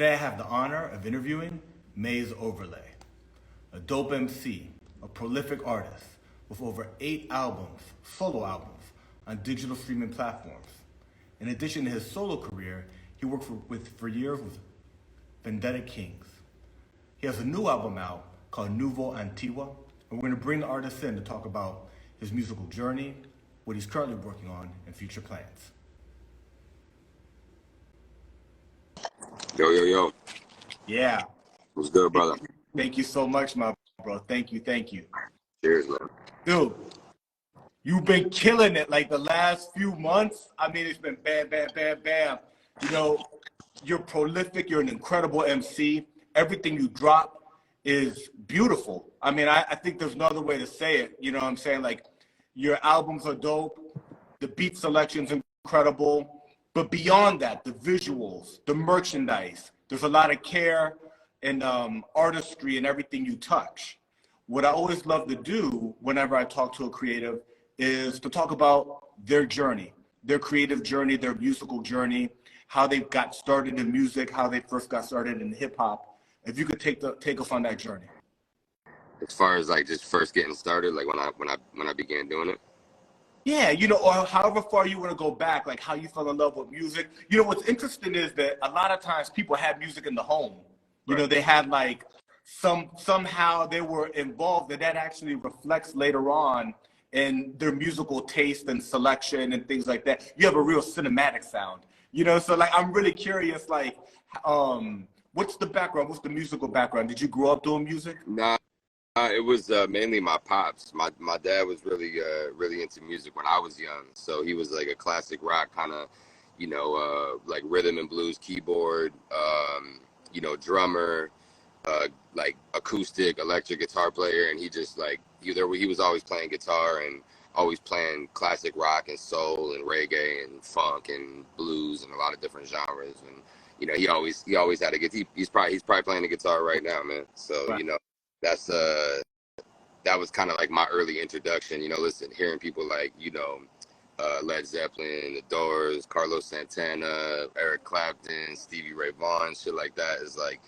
Today I have the honor of interviewing Maze Overlay, a dope MC, a prolific artist with over 8 albums, solo albums, on digital streaming platforms. In addition to his solo career, he worked for years with Vendetta Kings. He has a new album out called Nouveau Antigua, and we're going to bring the artist in to talk about his musical journey, what he's currently working on, and future plans. Yo, yo, yo. Yeah. What's good, brother? Thank you so much, my bro. Thank you. Cheers, man. Dude, you've been killing it like the last few months. I mean, it's been bam, bam, bam, bam. You know, you're prolific. You're an incredible MC. Everything you drop is beautiful. I mean, I think there's no other way to say it. You know what I'm saying? Like, your albums are dope. The beat selection's incredible. But beyond that, the visuals, the merchandise, there's a lot of care and artistry in everything you touch. What I always love to do whenever I talk to a creative is to talk about their journey, their creative journey, their musical journey, how they got started in music, how they first got started in hip hop. If you could take us on that journey. As far as like just first getting started, like when I began doing it. Yeah, you know, or however far you want to go back, like how you fell in love with music. You know, what's interesting is that a lot of times people have music in the home. You know, they had like somehow they were involved, and that actually reflects later on in their musical taste and selection and things like that. You have a real cinematic sound, you know. So like, I'm really curious, like, what's the background? What's the musical background? Did you grow up doing music? Nah, it was mainly my pops. My dad was really into music when I was young. So he was like a classic rock kind of, like rhythm and blues keyboard, drummer, like acoustic, electric guitar player, and he just like he was always playing guitar and always playing classic rock and soul and reggae and funk and blues and a lot of different genres. And he always had a guitar. He's probably playing the guitar right now, man. So Right. that's that was kind of like my early introduction. Hearing people like Led Zeppelin, The Doors, Carlos Santana, Eric Clapton, Stevie Ray Vaughan, shit like that is like,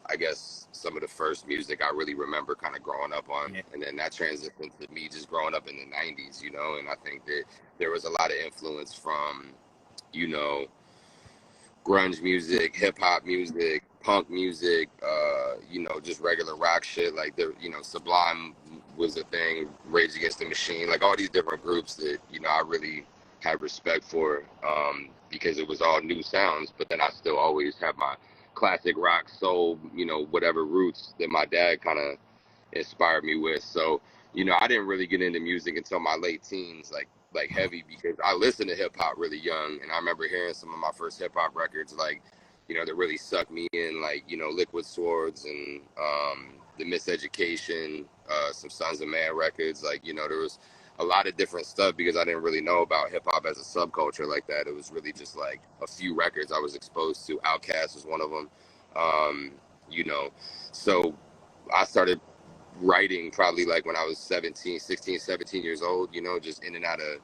I guess, some of the first music I really remember kind of growing up on. Yeah. And then that transitioned to me just growing up in the 90s, and I think that there was a lot of influence from, grunge music, hip hop music, punk music, just regular rock shit. Like Sublime was a thing, Rage Against the Machine, like all these different groups that, I really had respect for, because it was all new sounds, but then I still always have my classic rock, soul, whatever roots that my dad kind of inspired me with. So, I didn't really get into music until my late teens, like heavy, because I listened to hip hop really young. And I remember hearing some of my first hip hop records, like, that really sucked me in, like, Liquid Swords and The Miseducation, some Sons of Man records. Like, there was a lot of different stuff because I didn't really know about hip hop as a subculture like that. It was really just like a few records I was exposed to. Outkast was one of them. So I started writing probably like when I was 16, 17 years old, just in and out of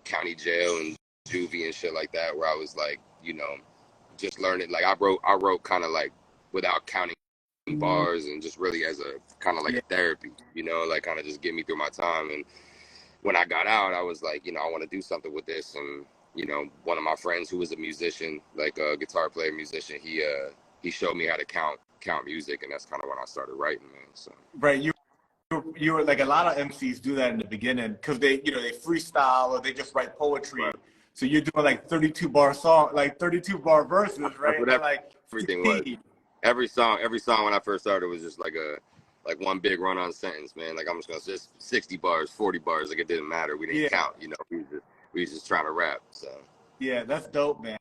county jail and juvie and shit like that, where I was like, just learning. Like I wrote kind of like without counting bars and just really as a kind of like a therapy, like kind of just get me through my time. And when I got out, I was like, I want to do something with this. And, one of my friends who was a musician, like a guitar player musician, he showed me how to count music, and that's kind of when I started writing, man. So Right. You were like, a lot of MCs do that in the beginning because they freestyle or they just write poetry. Right. So you're doing like 32 bar verses, right? That's what like everything was. Every song when I first started was just like one big run-on sentence, man. Like I'm just gonna just 60 bars, 40 bars, like it didn't matter. We didn't count, we was just trying to rap. So yeah, that's dope, man.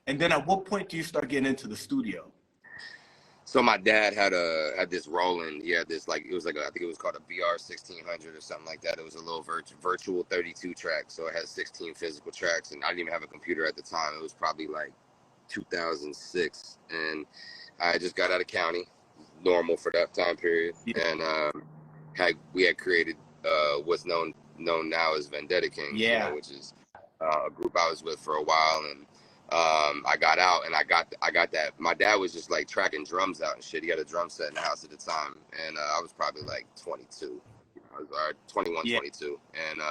And then at what point do you start getting into the studio? So my dad had this Roland. He had this, like, it was like I think it was called a BR 1600 or something like that. It was a little virtual 32 track. So it had 16 physical tracks, and I didn't even have a computer at the time. It was probably like 2006, and I just got out of county, normal for that time period, and we had created what's known now as Vendetta Kings, which is a group I was with for a while, and I got out and I got that. My dad was just like tracking drums out and shit. He had a drum set in the house at the time, and I was probably like 22. I was 21, Yeah. 22, and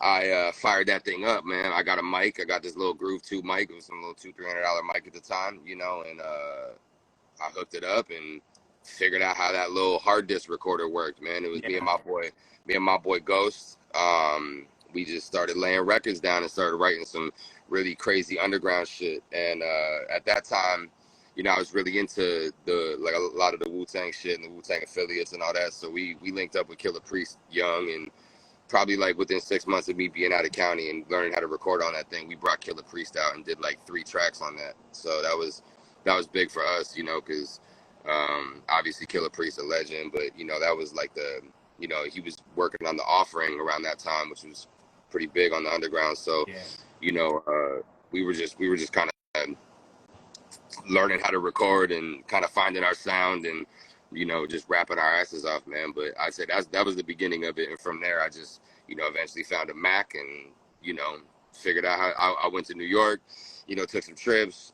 I fired that thing up, man. I got a mic. I got this little Groove 2 mic. It was some little $200-$300 mic at the time, you know, and I hooked it up and figured out how that little hard disk recorder worked, man. It was Yeah. me and my boy Ghost. We just started laying records down and started writing some really crazy underground shit. And at that time, you know, I was really into a lot of the Wu-Tang shit and the Wu-Tang affiliates and all that. So we linked up with Killer Priest young, and probably like within 6 months of me being out of county and learning how to record on that thing, we brought Killer Priest out and did like 3 tracks on that. So that was big for us, you know, because obviously Killer Priest a legend, but you know, that was like you know, he was working on the Offering around that time, which was pretty big on the underground. So Yeah. you know, we were just kind of learning how to record and kind of finding our sound and, you know, just rapping our asses off, man. But I'd say that was the beginning of it. And from there, I just, you know, eventually found a Mac and, you know, figured out how I went to New York, you know, took some trips.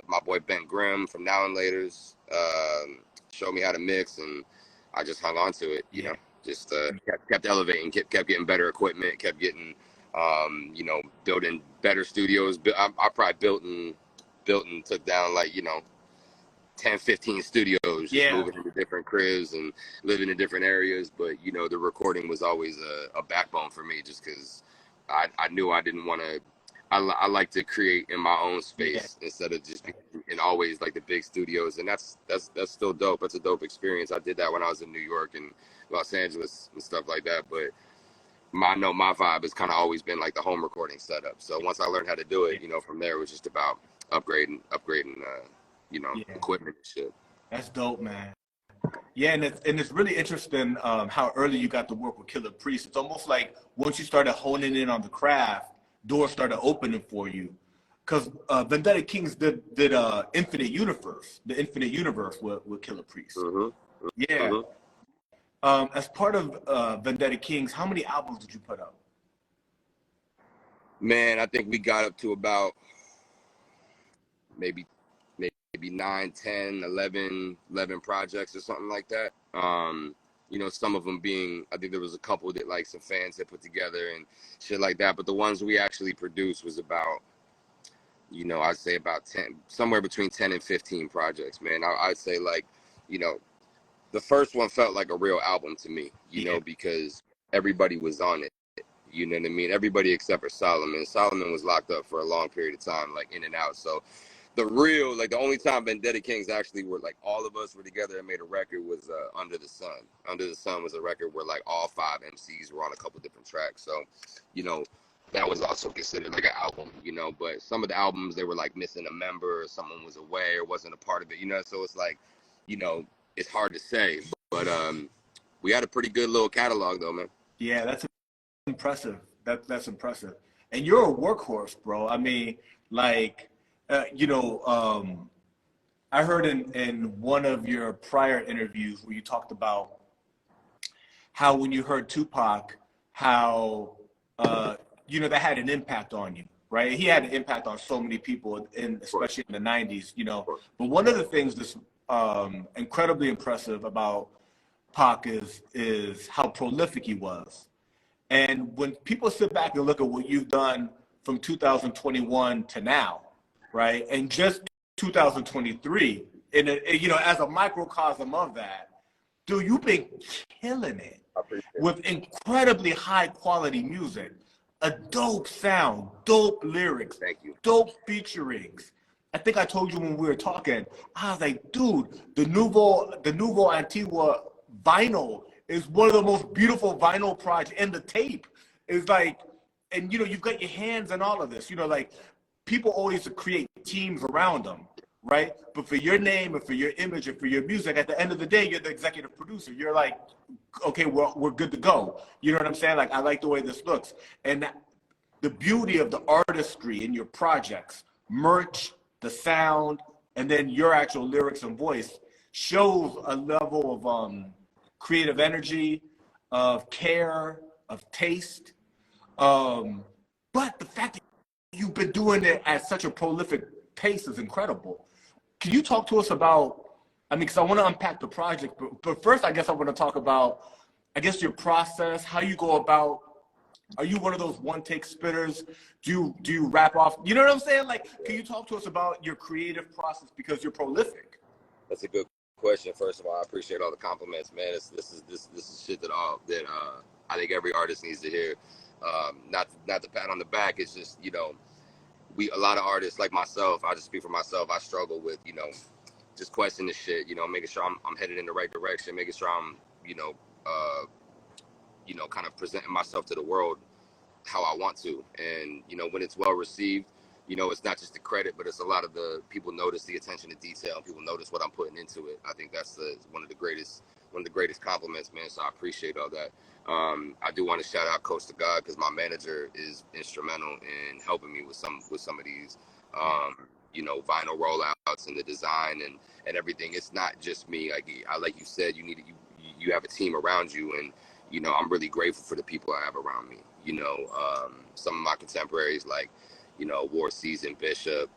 My boy Ben Grimm from Now and Laters showed me how to mix, and I just hung on to it, you know, just kept elevating, kept getting better equipment, kept getting, you know, building better studios. I probably built and took down like, you know, 10, 15 studios, just moving into different cribs and living in different areas. But, you know, the recording was always a backbone for me, just because I knew I didn't want to, I like to create in my own space instead of just being in always like the big studios. And that's still dope. That's a dope experience. I did that when I was in New York and Los Angeles and stuff like that. But I know my vibe has kind of always been like the home recording setup. So once I learned how to do it, you know, from there it was just about upgrading, you know, equipment and shit. That's dope, man. Yeah, and it's really interesting how early you got to work with Killer Priest. It's almost like once you started honing in on the craft, doors started opening for you. Because Vendetta Kings did Infinite Universe, the Infinite Universe with Killer Priest. Mm-hmm. Yeah. Mm-hmm. As part of Vendetta Kings, how many albums did you put out? Man, I think we got up to about maybe 9, 10, 11 projects or something like that. You know, some of them being, I think there was a couple that like some fans had put together and shit like that. But the ones we actually produced was about, you know, I'd say about 10, somewhere between 10 and 15 projects, man. I'd say like, you know, the first one felt like a real album to me, you know, because everybody was on it. You know what I mean? Everybody except for Solomon. Solomon was locked up for a long period of time, like in and out. So the only time Vendetta Kings actually were like all of us were together and made a record was Under the Sun. Under the Sun was a record where like all 5 MCs were on a couple different tracks. So, you know, that was also considered like an album, you know, but some of the albums, they were like missing a member or someone was away or wasn't a part of it, you know? So it's like, you know, it's hard to say, but we had a pretty good little catalog though, man. Yeah, that's impressive. That's impressive. And you're a workhorse, bro. I mean, like, you know, I heard in one of your prior interviews where you talked about how when you heard Tupac, how, you know, that had an impact on you, right? He had an impact on so many people, especially in the 90s, you know. But one of the things that's incredibly impressive about Pac is how prolific he was. And when people sit back and look at what you've done from 2021 to now, right, and just 2023, you know, as a microcosm of that, dude, you've been killing it with incredibly high quality music, a dope sound, dope lyrics, Thank you. dope featurings. I think I told you when we were talking, I was like, dude, the Nouveau Antigua vinyl is one of the most beautiful vinyl projects, and the tape is like, and you know, you've got your hands on all of this, you know, like people always create teams around them, right? But for your name and for your image and for your music, at the end of the day, you're the executive producer. You're like, okay, we're good to go. You know what I'm saying? Like, I like the way this looks. And the beauty of the artistry in your projects, merch, the sound, and then your actual lyrics and voice shows a level of creative energy, of care, of taste. But the fact that you've been doing it at such a prolific pace is incredible. Can you talk to us about, I mean, because I want to unpack the project, but first I guess I want to talk about, I guess, your process, how you go about, are you one of those one-take spitters? Do you rap off? You know what I'm saying? Like, can you talk to us about your creative process because you're prolific? That's a good question. First of all, I appreciate all the compliments, man. This is shit that I think every artist needs to hear. Not the pat on the back. It's just, you know, a lot of artists like myself, I just speak for myself, I struggle with, you know, just questioning this shit, you know, making sure I'm headed in the right direction, making sure I'm, kind of presenting myself to the world how I want to. And, you know, when it's well received, you know, it's not just the credit, but it's a lot of the people notice the attention to detail. People notice what I'm putting into it. I think that's one of the greatest compliments, man. So I appreciate all that. I do want to shout out Coach to God because my manager is instrumental in helping me with some of these, vinyl rollouts and the design and everything. It's not just me. Like you said, you have a team around you, and you know, I'm really grateful for the people I have around me. You know, some of my contemporaries like, you know, War Season Bishop,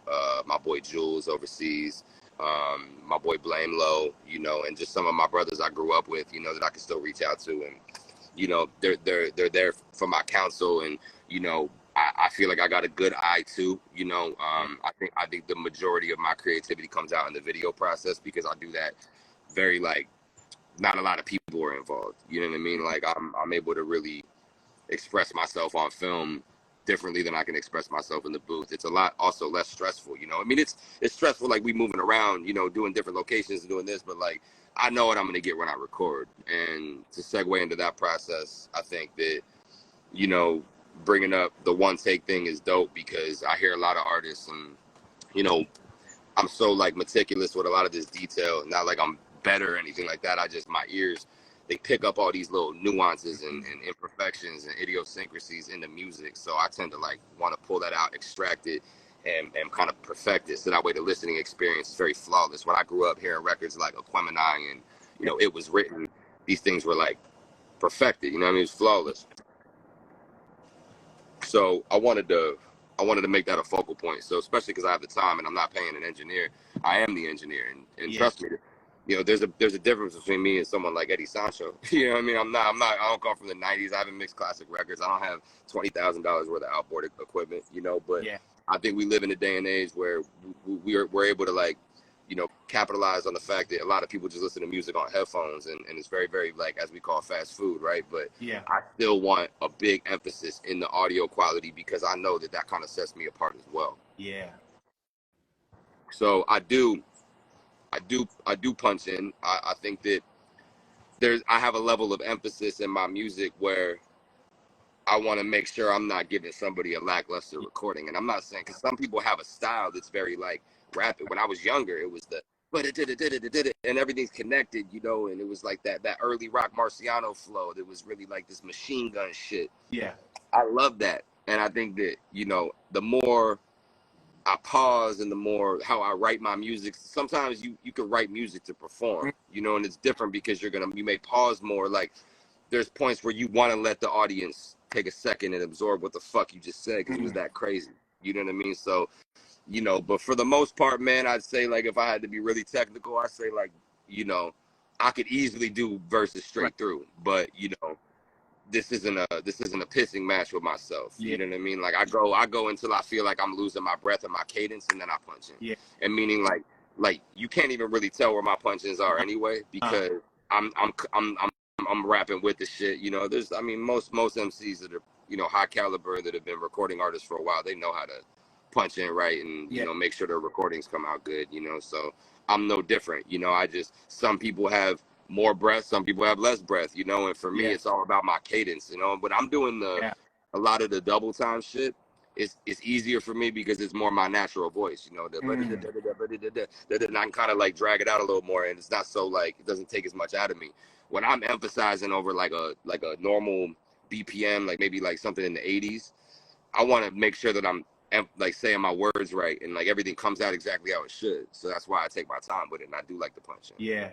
my boy Jules overseas, my boy Blame Low, you know, and just some of my brothers I grew up with, you know, that I can still reach out to, and you know, they're there for my counsel, and you know, I feel like I got a good eye too. You know, I think the majority of my creativity comes out in the video process because I do that very like not a lot of people are involved. You know what I mean? Like I'm able to really express myself on film differently than I can express myself in the booth. It's a lot also less stressful, you know. I mean, it's stressful like we moving around, you know, doing different locations and doing this, but like I know what I'm gonna get when I record. And to segue into that process, I think that, you know, bringing up the one take thing is dope because I hear a lot of artists, and you know, I'm so like meticulous with a lot of this detail. Not like I'm better or anything like that. My ears, they pick up all these little nuances and imperfections and idiosyncrasies in the music. So I tend to like want to pull that out, extract it, and kind of perfect it. So that way the listening experience is very flawless. When I grew up hearing records like Aquemini and, you know, It Was Written, these things were like perfected, you know what I mean? It's flawless. So I wanted to make that a focal point. So especially because I have the time and I'm not paying an engineer, I am the engineer. And trust me, you know, there's a difference between me and someone like Eddie Sancho. You know what I mean? I don't come from the 90s. I haven't mixed classic records. I don't have $20,000 worth of outboard equipment, you know, but I think we live in a day and age where we're able to like, you know, capitalize on the fact that a lot of people just listen to music on headphones, and it's very, very like, as we call fast food, right? But I still want a big emphasis in the audio quality because I know that kind of sets me apart as well. Yeah. So I do punch in. I think that I have a level of emphasis in my music where I want to make sure I'm not giving somebody a lackluster recording. And I'm not saying, because some people have a style that's very like rapid. When I was younger, it was the and everything's connected, you know, and it was like that early rock Marciano flow that was really like this machine gun shit. Yeah. I love that. And I think that, you know, the more I pause and the more how I write my music, sometimes you can write music to perform, you know, and it's different because you may pause more. Like there's points where you want to let the audience take a second and absorb what the fuck you just said because it was that crazy. You know what I mean? So, you know, but for the most part, man, I'd say like if I had to be really technical, I'd say like, you know, I could easily do verses straight through, but you know, this isn't a pissing match with myself. You know what I mean? Like I go until I feel like I'm losing my breath and my cadence, and then I punch in. And meaning like you can't even really tell where my punch-ins are anyway because I'm rapping with the shit. You know, there's most MCs that are, you know, high caliber that have been recording artists for a while, they know how to punch in right and you know, make sure their recordings come out good, you know. So I'm no different. You know, some people have more breath, some people have less breath, you know, and for me it's all about my cadence, you know. But I'm doing a lot of the double time shit. It's easier for me because it's more my natural voice, you know. And I can kind of like drag it out a little more, and it's not so like it doesn't take as much out of me. When I'm emphasizing over like a normal BPM, like maybe like something in the 80s, I want to make sure that I'm like saying my words right and like everything comes out exactly how it should. So that's why I take my time with it, and I do like the punch in. Yeah.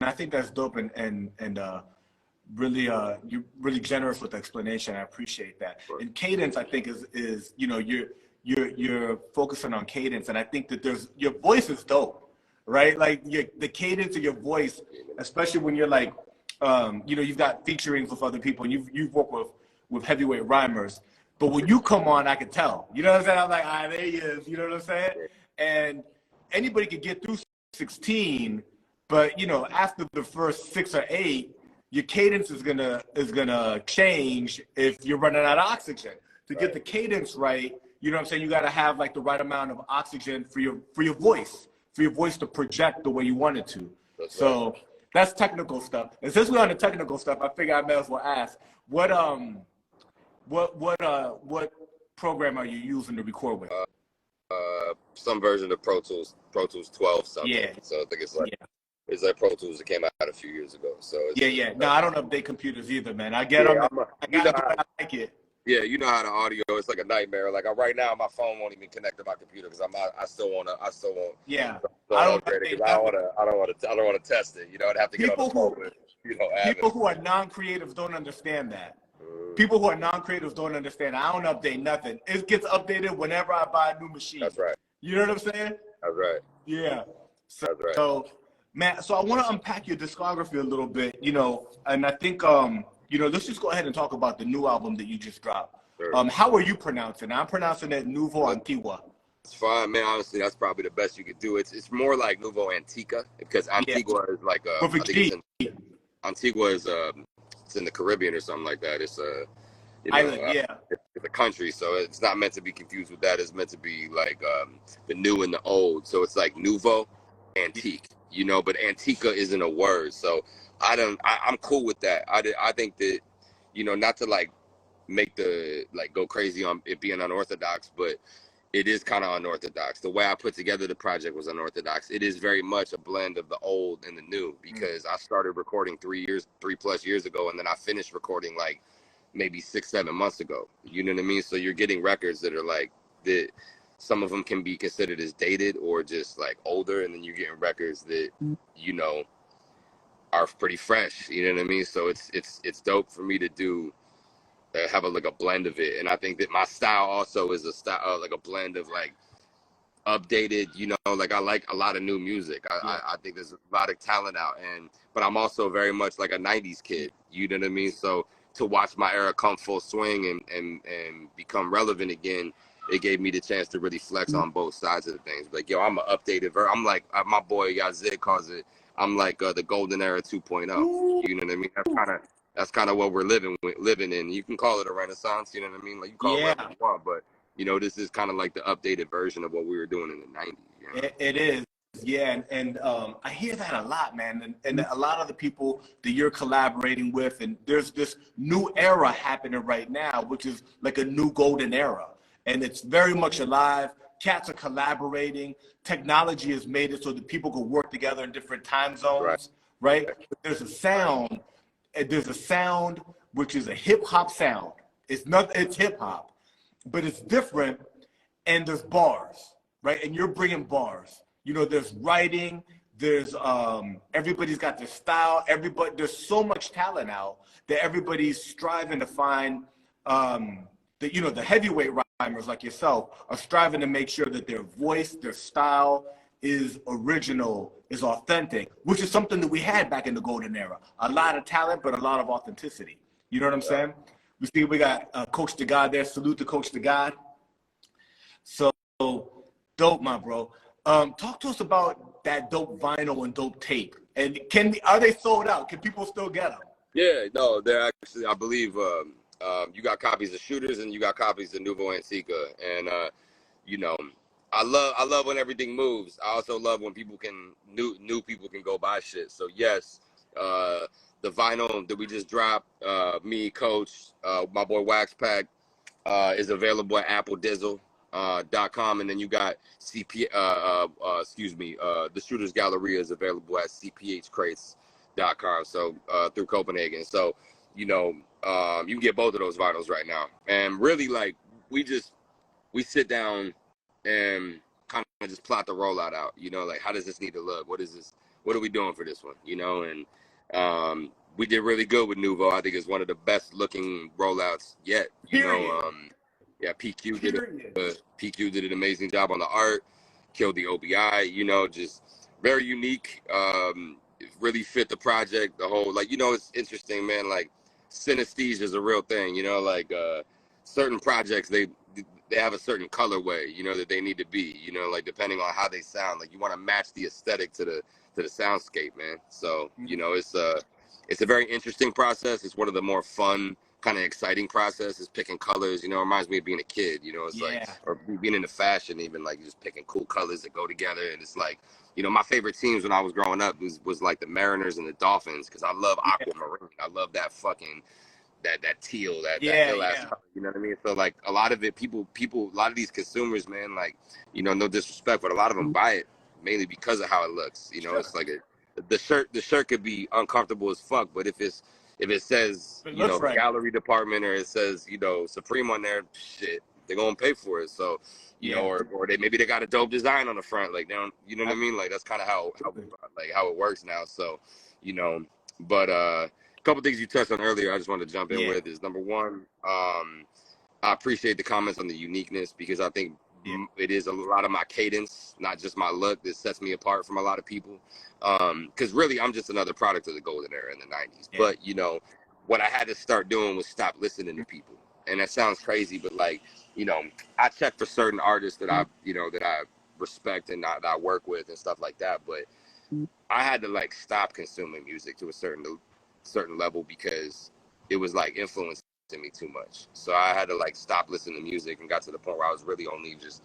And I think that's dope and really you're really generous with the explanation. I appreciate that. And cadence, I think, is you know, you're focusing on cadence, and I think that your voice is dope, right? Like the cadence of your voice, especially when you're like, you've got featurings with other people, and you've worked with heavyweight rhymers. But when you come on, I can tell. You know what I'm saying? I'm like, there he is. You know what I'm saying? And anybody could get through 16, but after the first 6 or 8, your cadence is gonna change if you're running out of oxygen. To get the cadence right, you know what I'm saying, you gotta have like the right amount of oxygen for your voice to project the way you want it to. So that's technical stuff. And since we're on the technical stuff, I figure I may as well ask, what program are you using to record with? Some version of Pro Tools 12 something. Yeah. So I think it's like Pro Tools that came out a few years ago. So it's, No, I don't update computers either, man. I get them. I like it. Yeah, you know how the audio, it's like a nightmare. Like right now, my phone won't even connect to my computer because I still want. Yeah. I don't want to test it. I'd have to get on the phone with, people who are non-creatives don't understand that. People who are non-creatives don't understand. I don't update nothing. It gets updated whenever I buy a new machine. That's right. You know what I'm saying? That's right. Yeah. That's right. So, man, I want to unpack your discography a little bit, and I think, let's just go ahead and talk about the new album that you just dropped. Sure. How are you pronouncing it? I'm pronouncing it Nouveau Antigua. It's fine, man. Honestly, that's probably the best you could do. It's more like Nouveau Antica because Antigua is like Antigua is it's in the Caribbean or something like that. It's island, it's a country, so it's not meant to be confused with that. It's meant to be like the new and the old. So it's like Nouveau Antique, but Antica isn't a word. So I'm cool with that. I think that, not to like make go crazy on it being unorthodox, but it is kind of unorthodox. The way I put together the project was unorthodox. It is very much a blend of the old and the new because I started recording 3+ years ago, and then I finished recording like maybe 6-7 months ago. You know what I mean? So you're getting records that are like that. Some of them can be considered as dated or just like older, and then you're getting records that are pretty fresh. You know what I mean? So it's dope for me to do. Have a blend of it, and I think that my style also is a style like a blend of like updated, like I like a lot of new music. I think there's a lot of talent out, but I'm also very much like a 90s kid, you know what I mean? So to watch my era come full swing and become relevant again, it gave me the chance to really flex on both sides of the things. Like, I'm an updated I'm like my boy Yazid calls it, I'm like the golden era 2.0. You know what I mean? That's kind of what we're living in. You can call it a renaissance, you know what I mean? Like you call it whatever you want, but this is kind of like the updated version of what we were doing in the 90s. It is, yeah, and I hear that a lot, man, and a lot of the people that you're collaborating with, and there's this new era happening right now, which is like a new golden era, and it's very much alive. Cats are collaborating. Technology has made it so that people can work together in different time zones, right? There's a sound. There's a sound which is a hip hop sound. It's hip hop, but it's different. And there's bars, right? And you're bringing bars. There's writing. There's everybody's got their style. There's so much talent out that everybody's striving to find. The heavyweight rhymers like yourself are striving to make sure that their voice, their style is original, is authentic, which is something that we had back in the golden era. A lot of talent, but a lot of authenticity. You know what I'm saying? We got Coach to God there. Salute to Coach to God. So dope, my bro. Talk to us about that dope vinyl and dope tape. And are they sold out? Can people still get them? Yeah, no, they're actually, I believe, you got copies of Shooters and you got copies of Nouveau Antica. And, I love when everything moves. I also love when new people can go buy shit. So yes, the vinyl that we just dropped, me, Coach, my boy Wax Pack, is available at appledizzle.com, and then you got the Shooters Galleria is available at cphcrates.com. So through Copenhagen. So you can get both of those vinyls right now. And really, like we sit down and kind of just plot the rollout out, like how does this need to look? What is this? What are we doing for this one? And we did really good with Nouveau. I think it's one of the best looking rollouts yet. Yeah, Period. PQ did an amazing job on the art, killed the OBI, you know, just very unique. It really fit the project, the whole, like, you know, it's interesting, man. Like, synesthesia is a real thing, you know, like certain projects, they have a certain colorway, you know, that they need to be, you know, like depending on how they sound. Like you want to match the aesthetic to the soundscape, man. So, you know, it's a very interesting process. It's one of the more fun, kind of exciting processes, picking colors. You know, it reminds me of being a kid. You know, it's like, Yeah. or being into fashion, even like just picking cool colors that go together. And it's like, you know, my favorite teams when I was growing up was like the Mariners and the Dolphins because I love Yeah. aquamarine. I love that fucking that teal, that Yeah. ill ass Yeah. color, you know what I mean? So like a lot of it, people, a lot of these consumers, man, like, you know, no disrespect, but a lot of them buy it mainly because of how it looks. You know, Sure. it's like the shirt could be uncomfortable as fuck, but if it says, It you looks know, right. gallery department or it says, you know, Supreme on there, shit, they're gonna pay for it. So, you know, Yeah. or they maybe they got a dope design on the front, like they don't, you know what I mean? Like that's kind of Absolutely. how it works now. So, you know, but couple things you touched on earlier, I just wanted to jump in Yeah. with is number one, I appreciate the comments on the uniqueness because I think Yeah. it is a lot of my cadence, not just my look, that sets me apart from a lot of people. Because really, I'm just another product of the golden era in the '90s. Yeah. But you know, what I had to start doing was stop listening to people, and that sounds crazy, but like, you know, I check for certain artists that I respect and that I work with and stuff like that, but I had to like stop consuming music to a certain level because it was like influencing me too much. So I had to like stop listening to music and got to the point where I was really only just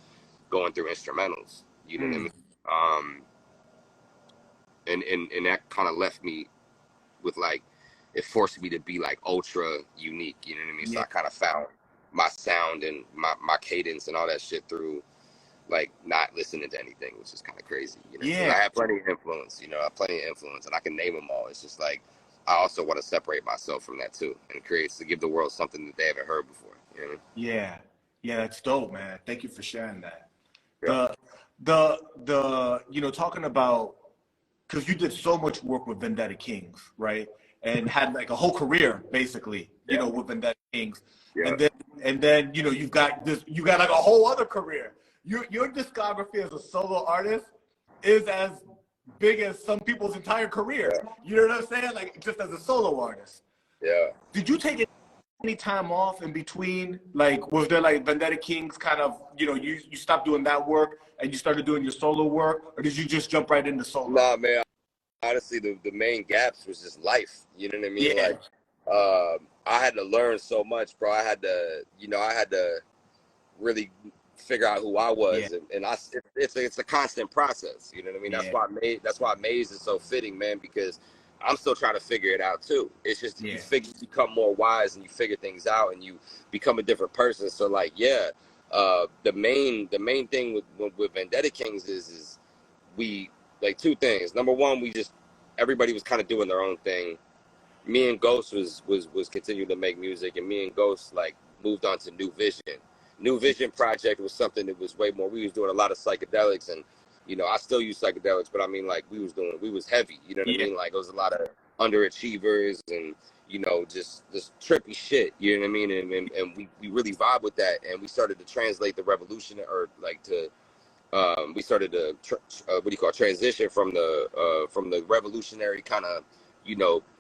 going through instrumentals. You know what I Mm. mean? And that kind of left me with like it forced me to be like ultra unique. You know what I mean? So Yeah. I kind of found my sound and my cadence and all that shit through like not listening to anything, which is kind of crazy, you know, because Yeah. I have plenty of influence, you know, I have plenty of influence and I can name them all. It's just like, I also want to separate myself from that too and create to give the world something that they haven't heard before. You know what I mean? Yeah. Yeah. That's dope, man. Thank you for sharing that. Yeah. The you know, talking about, because you did so much work with Vendetta Kings, right? And had like a whole career basically, you Yeah. know, with Vendetta Kings. Yeah. And then you know, you got like a whole other career. Your discography as a solo artist is as big as some people's entire career. Yeah. You know what I'm saying? Like just as a solo artist. Yeah. Did you take any time off in between? Like, was there like Vendetta Kings kind of, you know, you stopped doing that work and you started doing your solo work, or did you just jump right into solo? Nah, man, honestly, the main gaps was just life. You know what I mean? Yeah, Like, I had to learn so much, bro. I had to really figure out who I yeah, was, and it's a constant process. You know what I mean? yeah, That's why Maze is so fitting, man, because I'm still trying to figure it out too. It's just yeah, you become more wise and you figure things out and you become a different person. So like, yeah, the main thing with Vendetta Kings is we like two things. Number one, everybody was kind of doing their own thing. Me and Ghost was continuing to make music, and me and Ghost like moved on to New Vision. New Vision project was something that was way more. We was doing a lot of psychedelics, and you know, I still use psychedelics, but I mean, like we was heavy. You know what I yeah, mean? Like it was a lot of underachievers and you know just trippy shit. You know what I mean? And we really vibe with that, and we started to translate the revolution or like to we started to transition from the revolutionary kind of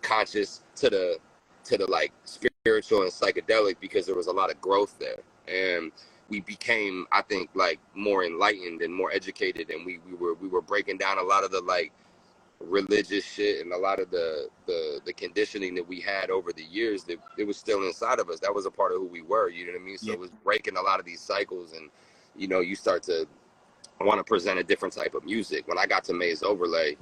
conscious to the like spiritual and psychedelic because there was a lot of growth there and we became I think like more enlightened and more educated and we were breaking down a lot of the like religious shit and a lot of the conditioning that we had over the years that it was still inside of us. That was a part of who we were, you know what I mean? So yeah, it was breaking a lot of these cycles and you start to want to present a different type of music. When I got to Maze Overlay,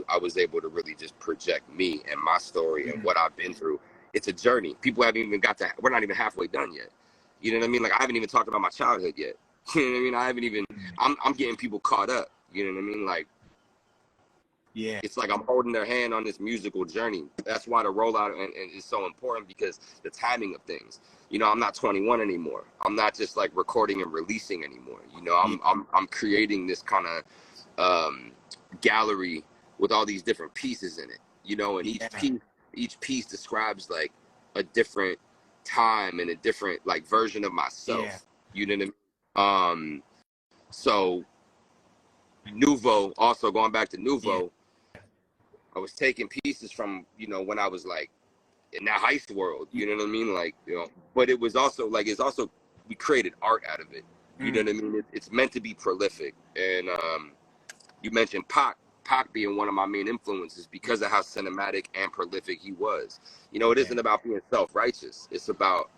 I was able to really just project me and my story and mm, what I've been through. It's a journey. People haven't even we're not even halfway done yet. You know what I mean? Like I haven't even talked about my childhood yet. You know what I mean? I haven't even, mm, I'm getting people caught up. You know what I mean? Like, yeah, it's like I'm holding their hand on this musical journey. That's why the rollout and is so important because the timing of things. I'm not 21 anymore. I'm not just like recording and releasing anymore. yeah, I'm creating this kind of gallery with all these different pieces in it. And yeah, each piece describes like a different time and a different like version of yeah, myself. You know what I mean? So Nouveau, also going back to Yeah. Nouveau, I was taking pieces from, you know, when I was like in that heist world, you know what I mean? Like, you know, but it was also like, it's also, we created art out of it. You know Mm. what I mean? It's meant to be prolific. And you mentioned Pac being one of my main influences because of how cinematic and prolific he was. You know, it Yeah. isn't about being self-righteous. It's about,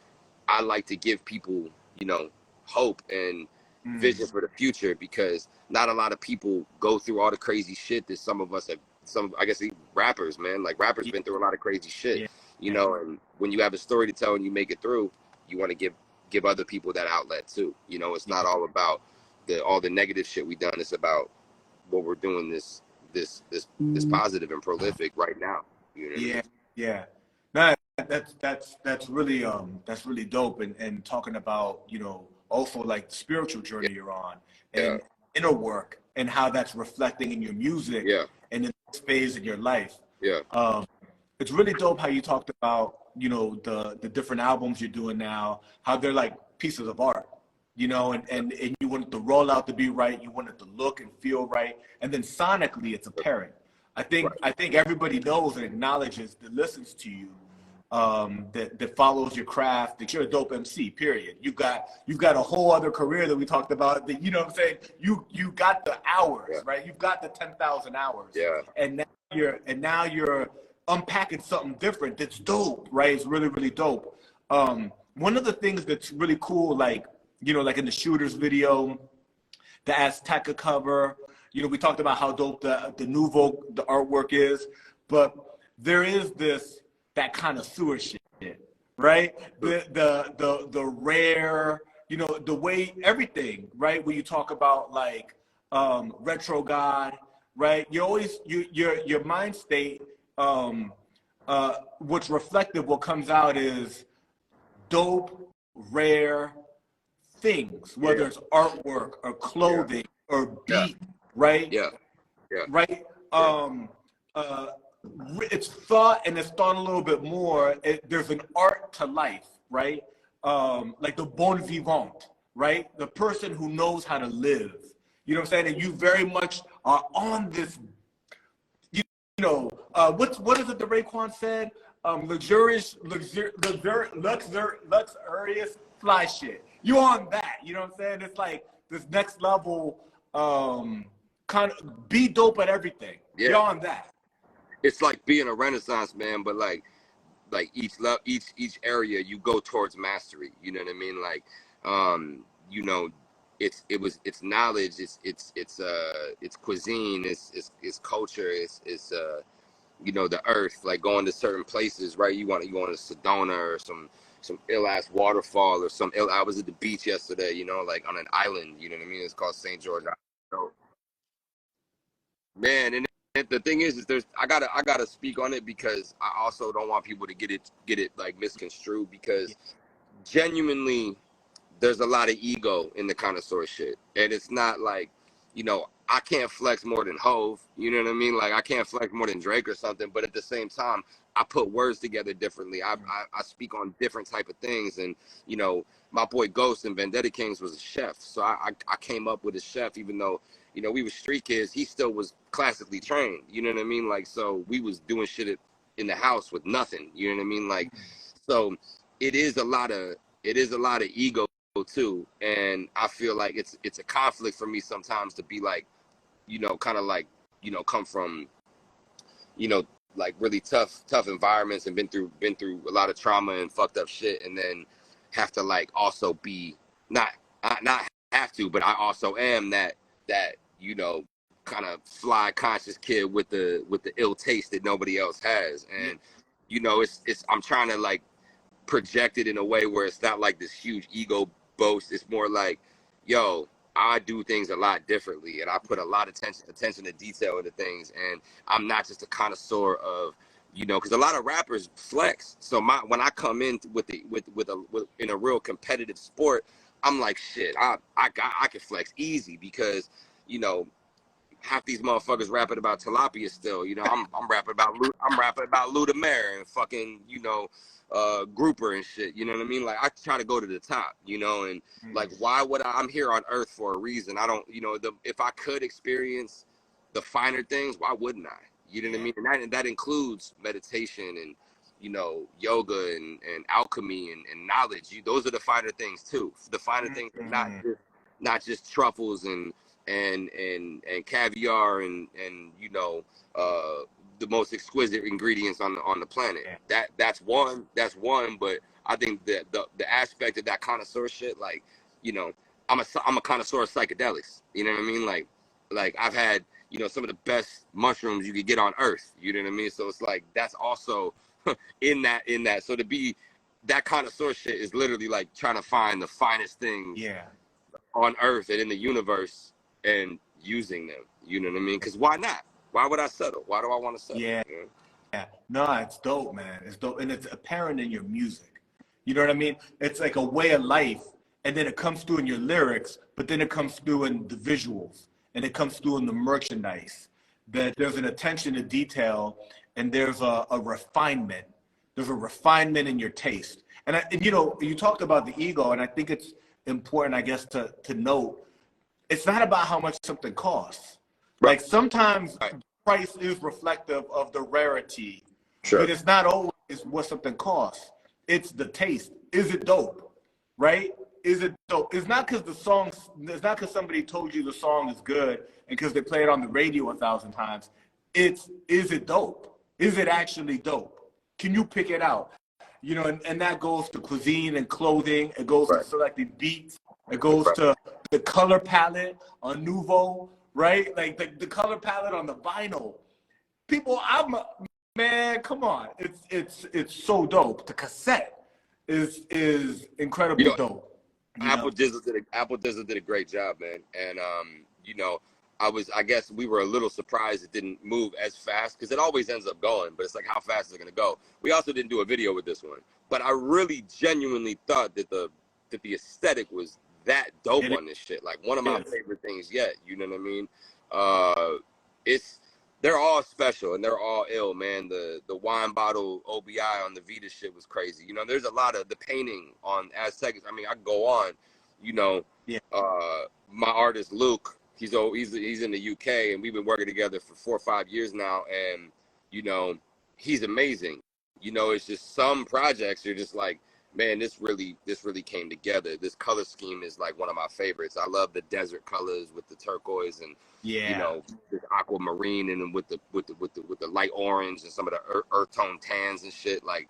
I like to give people, you know, hope and Mm. vision for the future, because not a lot of people go through all the crazy shit that some of us have. Some, I guess, rappers, man, like rappers Yeah. been through a lot of crazy shit, Yeah. you know. And when you have a story to tell and you make it through, you want to give other people that outlet too. You know, it's Yeah. not all about all the negative shit we done. It's about what we're doing this positive and prolific right now. You know what I Yeah, mean? yeah. No, that's really dope. And talking about, you know, also like the spiritual Yeah, journey you're on yeah, and inner work and how that's reflecting in your music yeah, and in this phase in your life. yeah, Um, it's really dope how you talked about, you know, the different albums you're doing now, how they're like pieces of art, you know, and you want the rollout to be right, you want it to look and feel right, and then sonically it's apparent. right, I think everybody knows and acknowledges that listens to you, that follows your craft, that you're a dope MC. Period. You've got a whole other career that we talked about. That, you know what I'm saying. You got the hours, yeah, right? You've got the 10,000 hours, yeah, and now you're unpacking something different. That's dope, right? It's really really dope. One of the things that's really cool, like, you know, like in the Shooters video, the Azteca cover. You know, we talked about how dope the Nouveau the artwork is, but there is that kind of sewer shit, right? The rare, you know, the way everything, right? When you talk about like retro god, right? You always your mind state, what's reflective, what comes out is dope, rare, things, whether yeah, it's artwork or yeah, clothing or yeah, beat, right? yeah, yeah, Right? yeah, Uh, it's thought and it's thought a little bit more. There's an art to life, right? Like the bon vivant, right? The person who knows how to live. You know what I'm saying? And you very much are on this, you know, what is it that Raekwon said? Luxurious fly shit. You on that? You know what I'm saying? It's like this next level, kind of be dope at everything. yeah. You're on that. It's like being a Renaissance man, but like each area you go towards mastery. You know what I mean? Like, you know, it's knowledge, it's cuisine, it's culture, it's you know, the earth, like going to certain places, right? You go to Sedona or some ill ass waterfall or some ill. I was at the beach yesterday, you know, like on an island. You know what I mean? It's called St. George. So, man, and the thing is there's I gotta speak on it, because I also don't want people to get it like misconstrued, because genuinely there's a lot of ego in the connoisseur shit. And it's not like, you know, I can't flex more than Hove. You know what I mean? Like, I can't flex more than Drake or something. But at the same time, I put words together differently. I speak on different type of things. And, you know, my boy Ghost in Vendetta Kings was a chef. So I came up with a chef, even though, you know, we were street kids. He still was classically trained. You know what I mean? Like, so we was doing shit in the house with nothing. You know what I mean? Like, so it is a lot of ego too, and I feel like it's a conflict for me sometimes to be like, you know, kind of like, you know, come from, you know, like really tough environments and been through a lot of trauma and fucked up shit, and then have to like also be not not have to, but I also am that you know, kind of fly conscious kid with the ill taste that nobody else has. Yeah. And you know, it's I'm trying to like project it in a way where it's not like this huge ego boast. It's more like, yo, I do things a lot differently, and I put a lot of attention to detail into things, and I'm not just a connoisseur of, you know, because a lot of rappers flex. So when I come in with in a real competitive sport, I'm like, shit, I can flex easy, because, you know, half these motherfuckers rapping about tilapia still. You know, I'm rapping about Ludamere and fucking, you know, grouper and shit. You know what I mean? Like I try to go to the top, you know, and like why would I'm here on earth for a reason. I don't, you know, if I could experience the finer things, why wouldn't I? You know what I mean? And that includes meditation and, you know, yoga and alchemy and knowledge. Those are the finer things too. The finer things are not just truffles and caviar and you know the most exquisite ingredients on the planet. That's one, but I think that the aspect of that connoisseur shit, like, you know, I'm a connoisseur of psychedelics. You know what I mean? Like I've had, you know, some of the best mushrooms you could get on earth. You know what I mean? So it's like that's also in that. So to be that connoisseur shit is literally like trying to find the finest things on earth and in the universe and using them. You know what I mean? Because why not? Why would I settle? Why do I want to settle? Yeah. You know? Yeah. No, it's dope, man. It's dope. And it's apparent in your music. You know what I mean? It's like a way of life. And then it comes through in your lyrics, but then it comes through in the visuals and it comes through in the merchandise. That there's an attention to detail and there's a refinement. There's a refinement in your taste. And you know, you talked about the ego, and I think it's important, I guess, to note, it's not about how much something costs. Like sometimes price is reflective of the rarity, but it's not always what something costs. It's the taste. Is it dope? Right? Is it dope? It's not because it's not because somebody told you the song is good and because they play it on the radio 1,000 times. Is it dope? Is it actually dope? Can you pick it out? You know, and that goes to cuisine and clothing. It goes to selecting beats. It goes to the color palette on Nouveau, right? Like the color palette on the vinyl. People, man, come on. It's so dope. The cassette is incredibly dope. Apple Dizzle did a great job, man. And you know, I guess we were a little surprised it didn't move as fast because it always ends up going, but it's like how fast is it gonna go? We also didn't do a video with this one, but I really genuinely thought that the aesthetic was that dope on this shit. Like one of my favorite things yet. You know what I mean? They're all special and they're all ill, man. The wine bottle OBI on the Vita shit was crazy. You know, there's a lot of the painting on Aztec. I mean, I can go on. You know, my artist Luke, he's in the UK and we've been working together for 4 or 5 years now, and you know, he's amazing. You know, it's just some projects you're just like, man, this really came together. This color scheme is like one of my favorites. I love the desert colors with the turquoise and you know, this aquamarine and with the light orange and some of the earth tone tans and shit. Like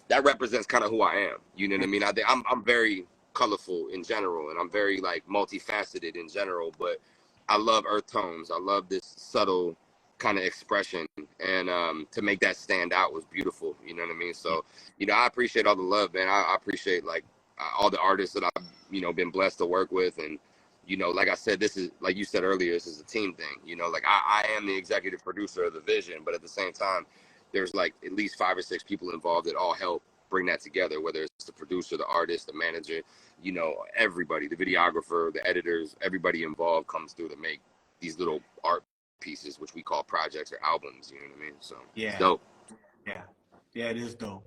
that represents kind of who I am. You know what I mean? I'm very colorful in general and I'm very like multifaceted in general, but I love earth tones. I love this subtle kind of expression, and to make that stand out was beautiful. You know what I mean? So, you know, I appreciate all the love, man. I appreciate like all the artists that I've, you know, been blessed to work with. And, you know, like I said, this is, like you said earlier, this is a team thing. You know, like I am the executive producer of the vision, but at the same time, there's like at least 5 or 6 people involved that all help bring that together, whether it's the producer, the artist, the manager, you know, everybody, the videographer, the editors, everybody involved comes through to make these little art pieces, which we call projects or albums. You know what I mean? So it's dope. Yeah, it is dope.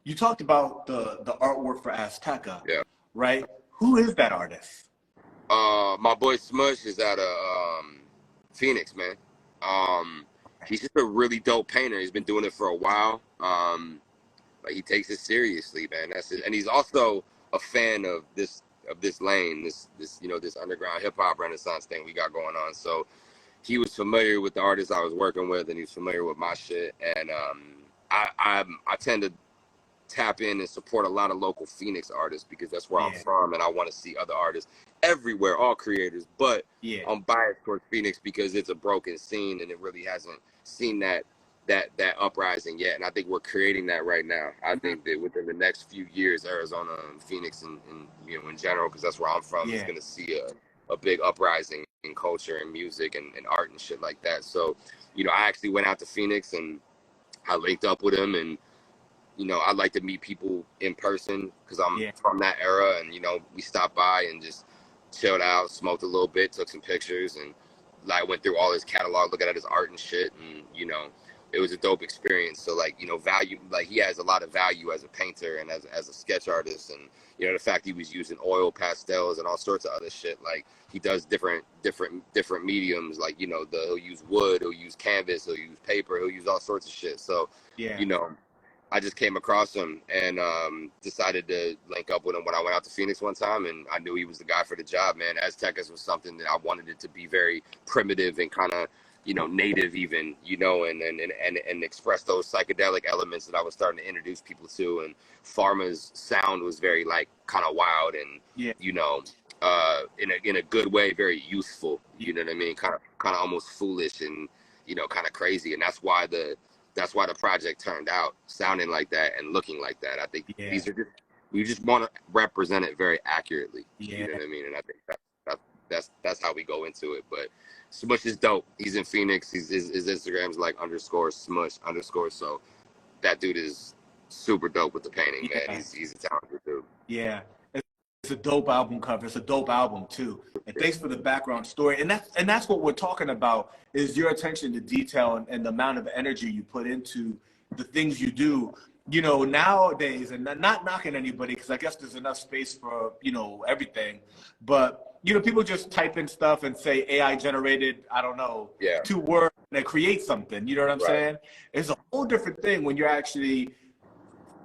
You talked about the artwork for Azteca, right? Who is that artist? My boy Smush is out of Phoenix, man. He's just a really dope painter. He's been doing it for a while. Like he takes it seriously, man. That's it. And he's also a fan of this lane, this you know, this underground hip hop renaissance thing we got going on. So he was familiar with the artists I was working with, and he was familiar with my shit. And I tend to tap in and support a lot of local Phoenix artists because that's where I'm from, and I want to see other artists everywhere, all creators. But I'm biased towards Phoenix because it's a broken scene, and it really hasn't seen that uprising yet. And I think we're creating that right now. I think that within the next few years, Arizona and Phoenix and you know, in general, because that's where I'm from, is going to see a big uprising in culture and music and art and shit like that. So, you know, I actually went out to Phoenix and I linked up with him, and you know, I like to meet people in person because I'm from that era, and you know, we stopped by and just chilled out, smoked a little bit, took some pictures, and like went through all his catalog, looking at his art and shit. And you know, it was a dope experience. So like, you know, value, like he has a lot of value as a painter and as a sketch artist. And, you know, the fact he was using oil pastels and all sorts of other shit. Like he does different mediums. Like, you know, he'll use wood, he'll use canvas, he'll use paper, he'll use all sorts of shit. So, Yeah. you know, I just came across him and decided to link up with him when I went out to Phoenix one time, and I knew he was the guy for the job, man. Aztecas was something that I wanted it to be very primitive and kind of, you know, native even, you know, and express those psychedelic elements that I was starting to introduce people to. And Pharma's sound was very like kind of wild and, Yeah. you know, in a good way, very youthful, you know what I mean? Kind of almost foolish and, you know, kind of crazy. And that's why the project turned out sounding like that and looking like that. I think these are we just want to represent it very accurately. Yeah. You know what I mean? And I think that's how we go into it. But Smush is dope. He's in Phoenix. His Instagram's like _Smush_. So that dude is super dope with the painting, man. He's a talented dude. Yeah. It's a dope album cover. It's a dope album too. And thanks for the background story. And that's what we're talking about, is your attention to detail and the amount of energy you put into the things you do. You know, nowadays, and not knocking anybody, because I guess there's enough space for, you know, everything. But, you know, people just type in stuff and say AI generated, I don't know, 2 words, and it creates something. You know what I'm saying? It's a whole different thing when you're actually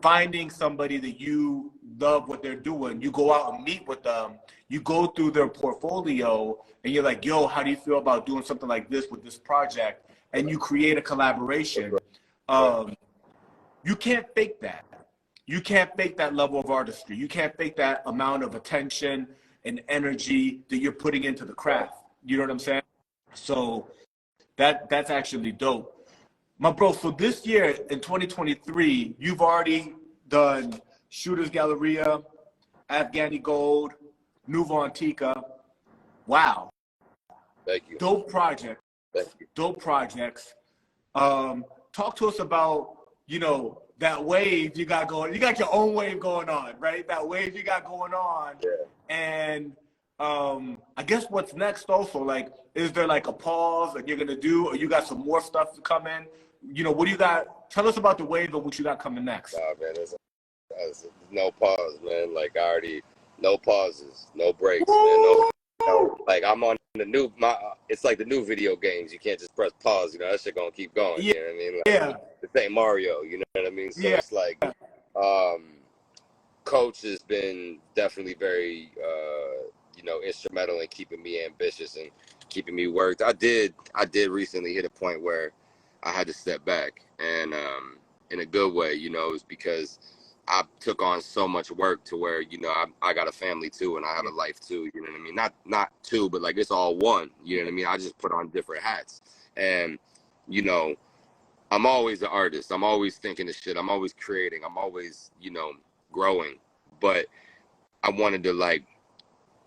finding somebody that you love what they're doing. You go out and meet with them, you go through their portfolio, and you're like, yo, how do you feel about doing something like this with this project? And you create a collaboration. You can't fake that. You can't fake that level of artistry. You can't fake that amount of attention and energy that you're putting into the craft. You know what I'm saying? So that's actually dope. My bro, so this year in 2023, you've already done Shooters Galleria, Afghani Gold, Nouveau Antica. Wow. Thank you. Dope project. Thank you. Dope projects. Talk to us about, you know, that wave you got going. You got your own wave going on, right? That wave you got going on. Yeah. And I guess what's next also, like, is there like a pause that you're going to do, or you got some more stuff to come in? You know, what do you got? Tell us about the wave of what you got coming next. Nah, man, there's no pause, man. Like, no pauses, no breaks, man. No, like, I'm on the it's like the new video games. You can't just press pause, you know, that shit gonna keep going. Yeah. You know what I mean? Like, this ain't Mario, you know what I mean? So it's like, Coach has been definitely very, you know, instrumental in keeping me ambitious and keeping me worked. I did recently hit a point where I had to step back, and in a good way, you know, it's because I took on so much work to where, you know, I got a family too, and I have a life too, you know what I mean? Not two, but like it's all one, you know what I mean? I just put on different hats, and, you know, I'm always an artist. I'm always thinking of shit. I'm always creating. I'm always, you know, growing, but I wanted to like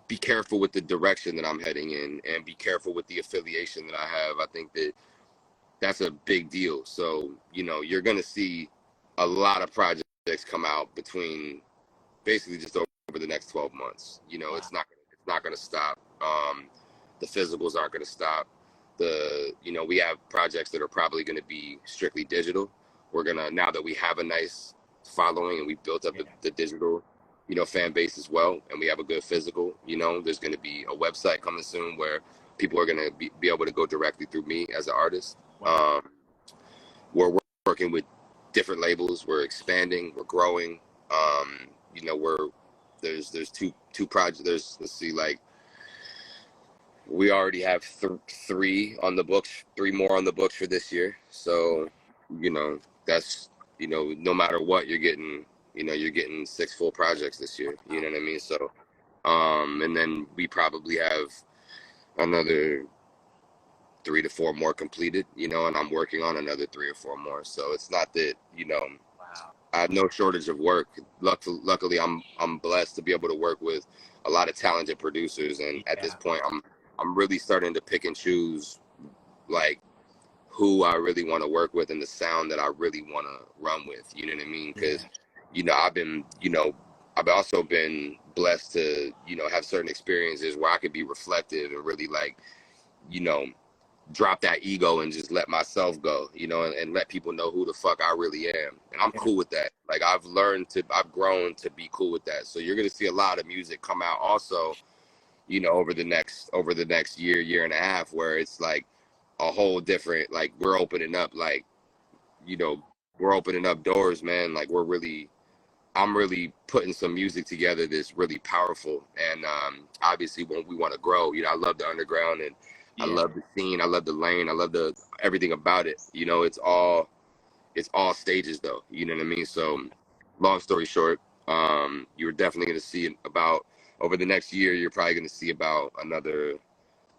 be careful with the direction that I'm heading in and be careful with the affiliation that I have. I think that's a big deal. So, you know, you're going to see a lot of projects come out between basically just over the next 12 months. You know, it's not going to stop. The physicals aren't going to stop. You know, we have projects that are probably going to be strictly digital. We're going to, now that we have a nice following and we built up the digital, you know, fan base as well, and we have a good physical, you know, there's going to be a website coming soon where people are going to be able to go directly through me as an artist. We're working with different labels. We're expanding. We're growing. You know, there's two projects. Let's see, like, we already have 3 on the books, 3 more on the books for this year. So, you know, that's, you know, no matter what, you're getting 6 full projects this year. You know what I mean? So, and then we probably have another 3 to 4 more completed, you know, and I'm working on another 3 or 4 more. So it's not that, you know, I have no shortage of work. Luckily, I'm blessed to be able to work with a lot of talented producers, and at this point, I'm really starting to pick and choose, like, who I really want to work with and the sound that I really want to run with. You know what I mean? Because, you know, I've also been blessed to, you know, have certain experiences where I could be reflective and really, like, you know, drop that ego and just let myself go, you know, and let people know who the fuck I really am. And I'm cool with that. Like I've grown to be cool with that. So you're going to see a lot of music come out also, you know, over the next year and a half, where it's like a whole different, like we're opening up, like, you know, we're opening up doors, man. Like I'm really putting some music together that's really powerful. And obviously when we want to grow, you know, I love the underground, and I love the scene. I love the lane. I love everything about it. You know, it's all stages though. You know what I mean? So long story short, you're definitely going to see about over the next year, you're probably going to see about another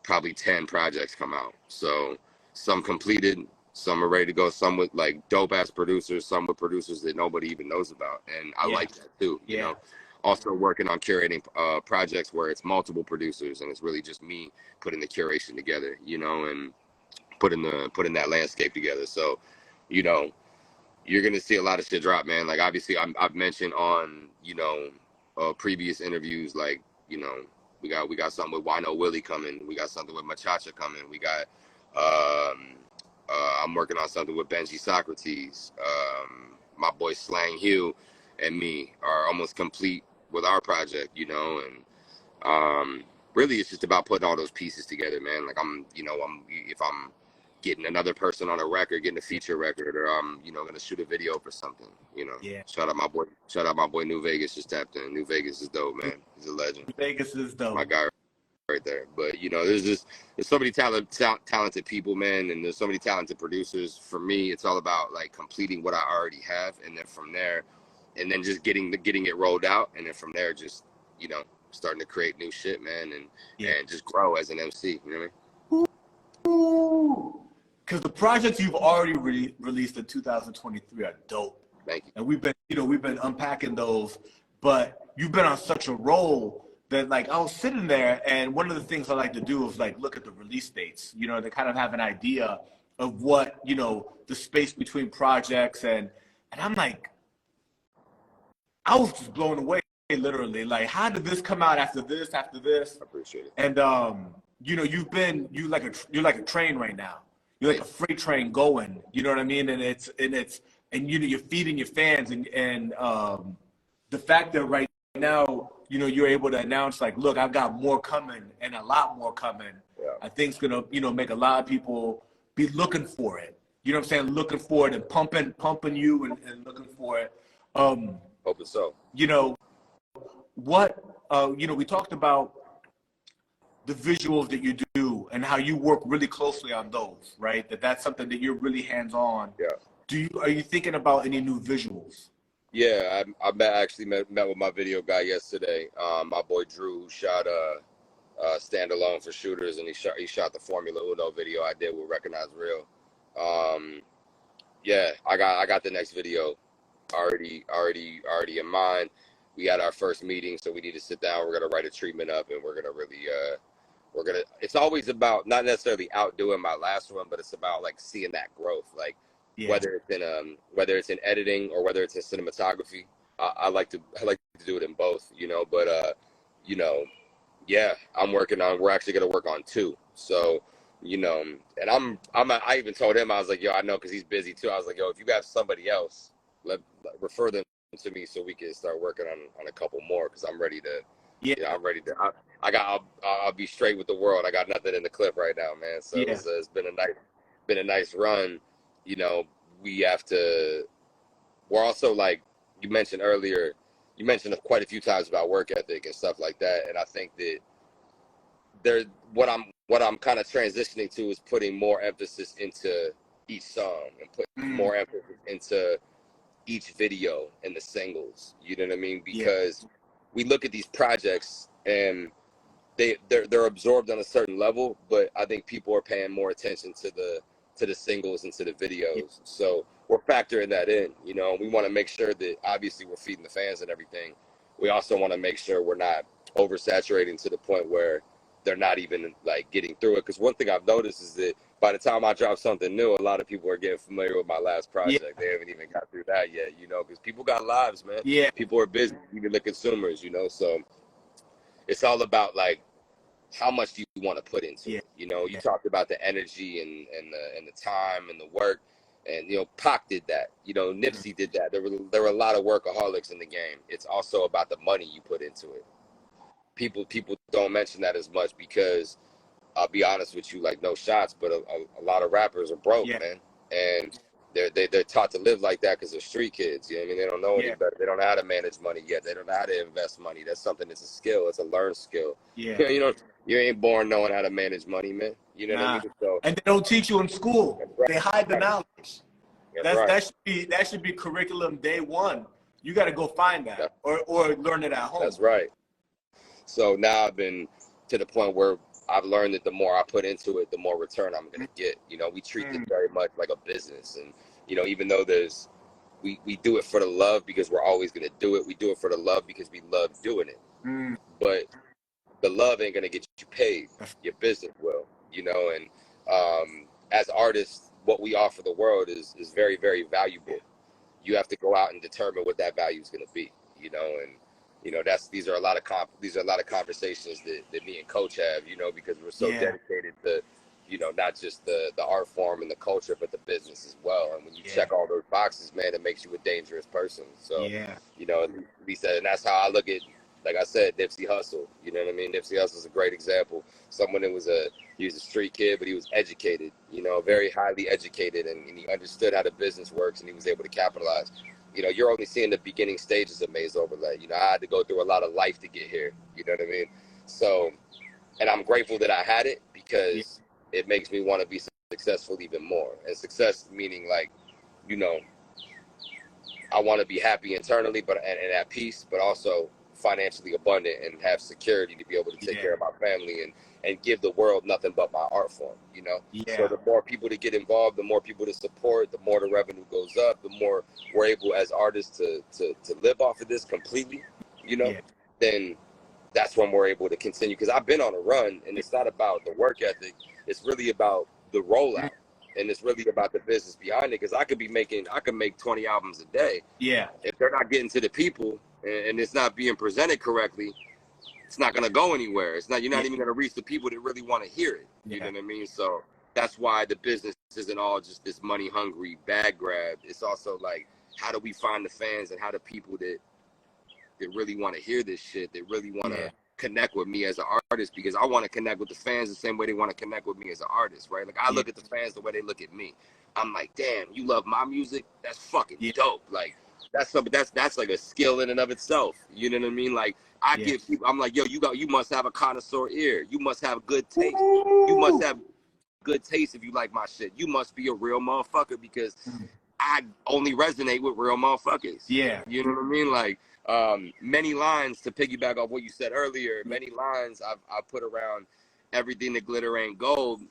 probably 10 projects come out. So some completed, some are ready to go, some with like dope ass producers, some with producers that nobody even knows about. And I like that too, you know. Also working on curating projects where it's multiple producers and it's really just me putting the curation together, you know, and putting that landscape together. So, you know, you're gonna see a lot of shit drop, man. Like obviously I've mentioned on, you know, previous interviews, like, you know, we got something with Wino Willie coming, we got something with Machacha coming, we got I'm working on something with Benji Socrates. My boy Slang Hugh and me are almost complete with our project, you know, and really it's just about putting all those pieces together, man. Like if I'm getting another person on a record, getting a feature record, or I'm, you know, gonna shoot a video for something, you know. Shout out my boy New Vegas just tapped in. New Vegas is dope, man. He's a legend. New Vegas is dope. My guy right there. But you know, there's so many talented people, man, and there's so many talented producers. For me, it's all about like completing what I already have, and then from there, and then just getting it rolled out, and then from there, just, you know, starting to create new shit, man, and just grow as an MC. You know what I mean? Because the projects you've already released in 2023 are dope. Thank you. And we've been unpacking those, but you've been on such a roll that, like, I was sitting there, and one of the things I like to do is like look at the release dates, you know, to kind of have an idea of what, you know, the space between projects, and I'm like, I was just blown away, literally. Like, how did this come out after this? I appreciate it. And you know, you're like a train right now. You're like a freight train going. You know what I mean? And you know, you're feeding your fans, and the fact that right now, you know, you're able to announce like, look, I've got more coming, and a lot more coming. I think it's gonna, you know, make a lot of people be looking for it. You know what I'm saying? Looking for it and pumping you and looking for it. Hoping so. You know, what you know, we talked about the visuals that you do and how you work really closely on those, right? That's something that you're really hands-on. Are you thinking about any new visuals? Yeah, I actually met with my video guy yesterday. My boy Drew, who shot Standalone for Shooters, and he shot the Formula Uno video I did with Recognize Real. Yeah, I got the next video already in mind. We had our first meeting, so we need to sit down. We're gonna write a treatment up, and we're gonna really it's always about not necessarily outdoing my last one, but it's about like seeing that growth, like whether it's in editing or whether it's in cinematography. I like to do it in both, you know. But you know, yeah, we're actually gonna work on 2. So, you know, and I even told him, I was like, yo, I know, because he's busy too. I was like, yo, if you got somebody else, refer them to me so we can start working on a couple more, because I'm ready to. Yeah, I'm ready to. I'll be straight with the world. I got nothing in the clip right now, man. So it's been a nice run. You know, we're also, like you mentioned earlier, you mentioned quite a few times about work ethic and stuff like that, and I think that what I'm kind of transitioning to is putting more emphasis into each song and putting more emphasis into each video and the singles. You know what I mean? Because we look at these projects and they're absorbed on a certain level, but I think people are paying more attention to the singles and to the videos. So we're factoring that in, you know. We want to make sure that obviously we're feeding the fans and everything. We also want to make sure we're not oversaturating to the point where they're not even like getting through it. Because one thing I've noticed is that by the time I drop something new, a lot of people are getting familiar with my last project. They haven't even got through that yet, you know, because people got lives, man. People are busy, even the consumers, you know. So it's all about like how much do you want to put into Yeah. it? You know, you Yeah. talked about the energy and the time and the work, and you know, Pac did that. You know, Nipsey did that. There were a lot of workaholics in the game. It's also about the money you put into it. People don't mention that as much because I'll be honest with you, like no shots, but a lot of rappers are broke, Yeah. man, and they're taught to live like that because they're street kids. You know what I mean? They don't know any Yeah. better. They don't know how to manage money yet. They don't know how to invest money. That's something. It's a skill. It's a learned skill. Yeah. You ain't born knowing how to manage money, man. You know what I Nah. mean? So And they don't teach you in school. that's right. They hide the knowledge. That's right. That should be curriculum day one. You got to go find that or learn it at home. That's right. So now I've been to the point where I've learned that the more I put into it, the more return I'm going to get. You know, we treat it very much like a business. And, you know, even though we do it for the love because we're always going to do it. We do it for the love because we love doing it. But the love ain't going to get you paid. Your business will, you know, and as artists, what we offer the world is very, very valuable. You have to go out and determine what that value is going to be, you know, and you know these are a lot of conversations that me and Coach have, you know, because we're so dedicated to, you know, not just the art form and the culture, but the business as well. And when you check all those boxes, man, it makes you a dangerous person. So you know, at least, and that's how I look at, like I said, Nipsey Hussle. You know what I mean? Nipsey Hussle is a great example. Someone that he was a street kid, but he was educated, you know, very highly educated, and he understood how the business works, and he was able to capitalize. You know, you're only seeing the beginning stages of Maze Overlay. You know, I had to go through a lot of life to get here. You know what I mean? So, and I'm grateful that I had it because it makes me want to be successful even more. And success meaning, like, you know, I want to be happy internally, but and at peace, but also financially abundant and have security to be able to take care of my family and give the world nothing but my art form, you know? So the more people to get involved, the more people to support, the more the revenue goes up, the more we're able as artists to live off of this completely, you know? Then that's when we're able to continue. Because I've been on a run, and it's not about the work ethic. It's really about the rollout. And it's really about the business behind it. Because I could make 20 albums a day. Yeah. If they're not getting to the people and it's not being presented correctly, it's not going to go anywhere. You're not even going to reach the people that really want to hear it. You know what I mean? So that's why the business isn't all just this money hungry bag grab. It's also like, how do we find the fans and how the people that really want to hear this shit, that really want to connect with me as an artist, because I want to connect with the fans the same way they want to connect with me as an artist, right? Like I look at the fans the way they look at me. I'm like, damn, you love my music? That's fucking dope. Like that's like a skill in and of itself. You know what I mean? Like I give people, I'm like, yo, you must have a connoisseur ear. You must have good taste. You must have good taste if you like my shit. You must be a real motherfucker because I only resonate with real motherfuckers. Yeah. You know what I mean? Like many lines, to piggyback off what you said earlier, many lines I've put around everything that glitter ain't gold,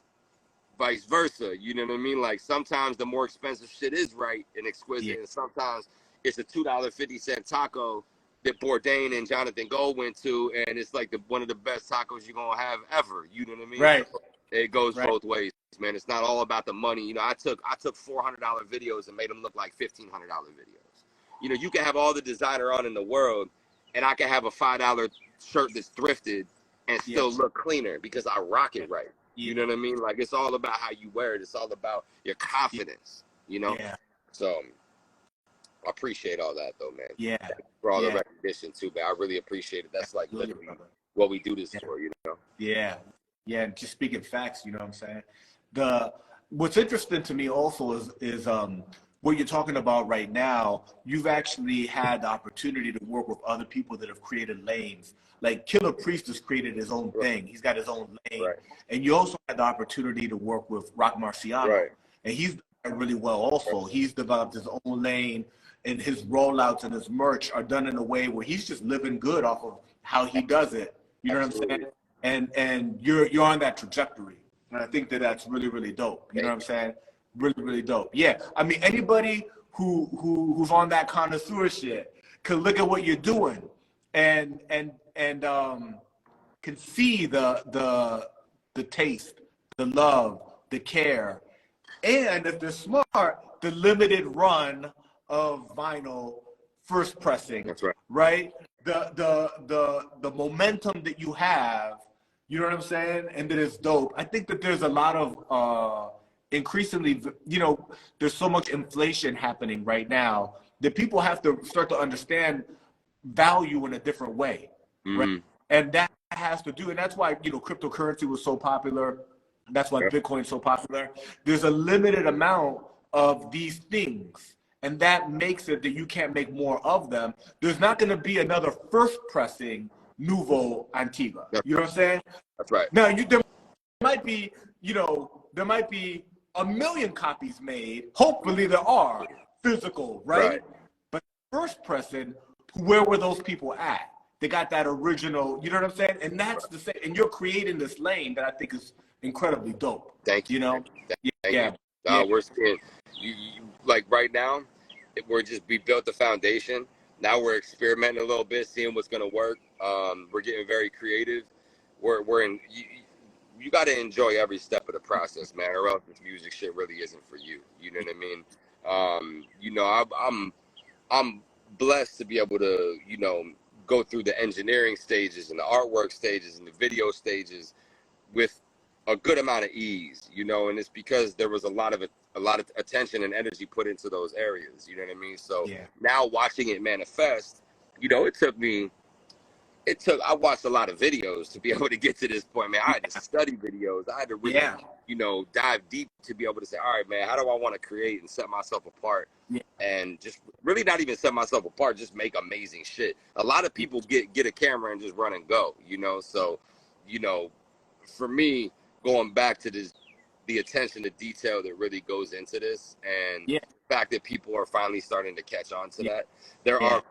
vice versa. You know what I mean? Like sometimes the more expensive shit is right and exquisite, and sometimes it's a $2.50 taco that Bourdain and Jonathan Gold went to, and it's like one of the best tacos you're gonna have ever. You know what I mean? Right. So it goes both ways, man. It's not all about the money. You know, I took $400 videos and made them look like $1,500 videos. You know, you can have all the designer on in the world, and I can have a $5 shirt that's thrifted and still look cleaner because I rock it right. You know what I mean? Like it's all about how you wear it. It's all about your confidence. You know. So I appreciate all that, though, man. Yeah. For all the recognition too, man. I really appreciate it. That's like literally what we do this for, you know. Yeah. Yeah. Just speaking facts, you know what I'm saying? What's interesting to me also is what you're talking about right now. You've actually had the opportunity to work with other people that have created lanes. Like Killer Priest has created his own thing. He's got his own lane. And you also had the opportunity to work with Rock Marciano. And he's done really well also. He's developed his own lane, and his rollouts and his merch are done in a way where he's just living good off of how he does it. You know what I'm saying? And you're on that trajectory. And I think that's really, really dope. You know what I'm saying? Really, really dope. Yeah. I mean, anybody who's on that connoisseur shit can look at what you're doing and can see the taste, the love, the care, and if they're smart, the limited run of vinyl first pressing. That's right. Right? The momentum that you have, You know what I'm saying? And that it's dope. I think that there's a lot of increasingly, you know, there's so much inflation happening right now that people have to start to understand value in a different way, right? Mm-hmm. And that has to do, and that's why, you know, cryptocurrency was so popular. That's why Yep. Bitcoin's so popular. There's a limited amount of these things, and that makes it that you can't make more of them. There's not going to be another first pressing Nouveau Antigua. That's You know what I'm saying? That's right. Now, there might be, you know, there might be 1,000,000 copies made. Hopefully there are physical, right? Right. But first pressing, where were those people at? They got that original, you know what I'm saying? And that's the same. And you're creating this lane that I think is incredibly dope. Thank you. You know? Thank Yeah. you. Yeah. We're seeing, like right now, we built the foundation. Now we're experimenting a little bit, seeing what's gonna work. We're getting very creative. We're in. You got to enjoy every step of the process, man, or else this music shit really isn't for you. You know what I mean? You know, I'm blessed to be able to, you know, go through the engineering stages and the artwork stages and the video stages with a good amount of ease, you know, and it's because there was a lot of attention and energy put into those areas. You know what I mean? So now watching it manifest, you know, I watched a lot of videos to be able to get to this point, man. I had to study videos. I had to really, you know, dive deep to be able to say, all right, man, how do I want to create and set myself apart? And just really not even set myself apart, just make amazing shit. A lot of people get a camera and just run and go, you know? So, you know, for me, going back to the attention to detail that really goes into this, and the fact that people are finally starting to catch on to that. There are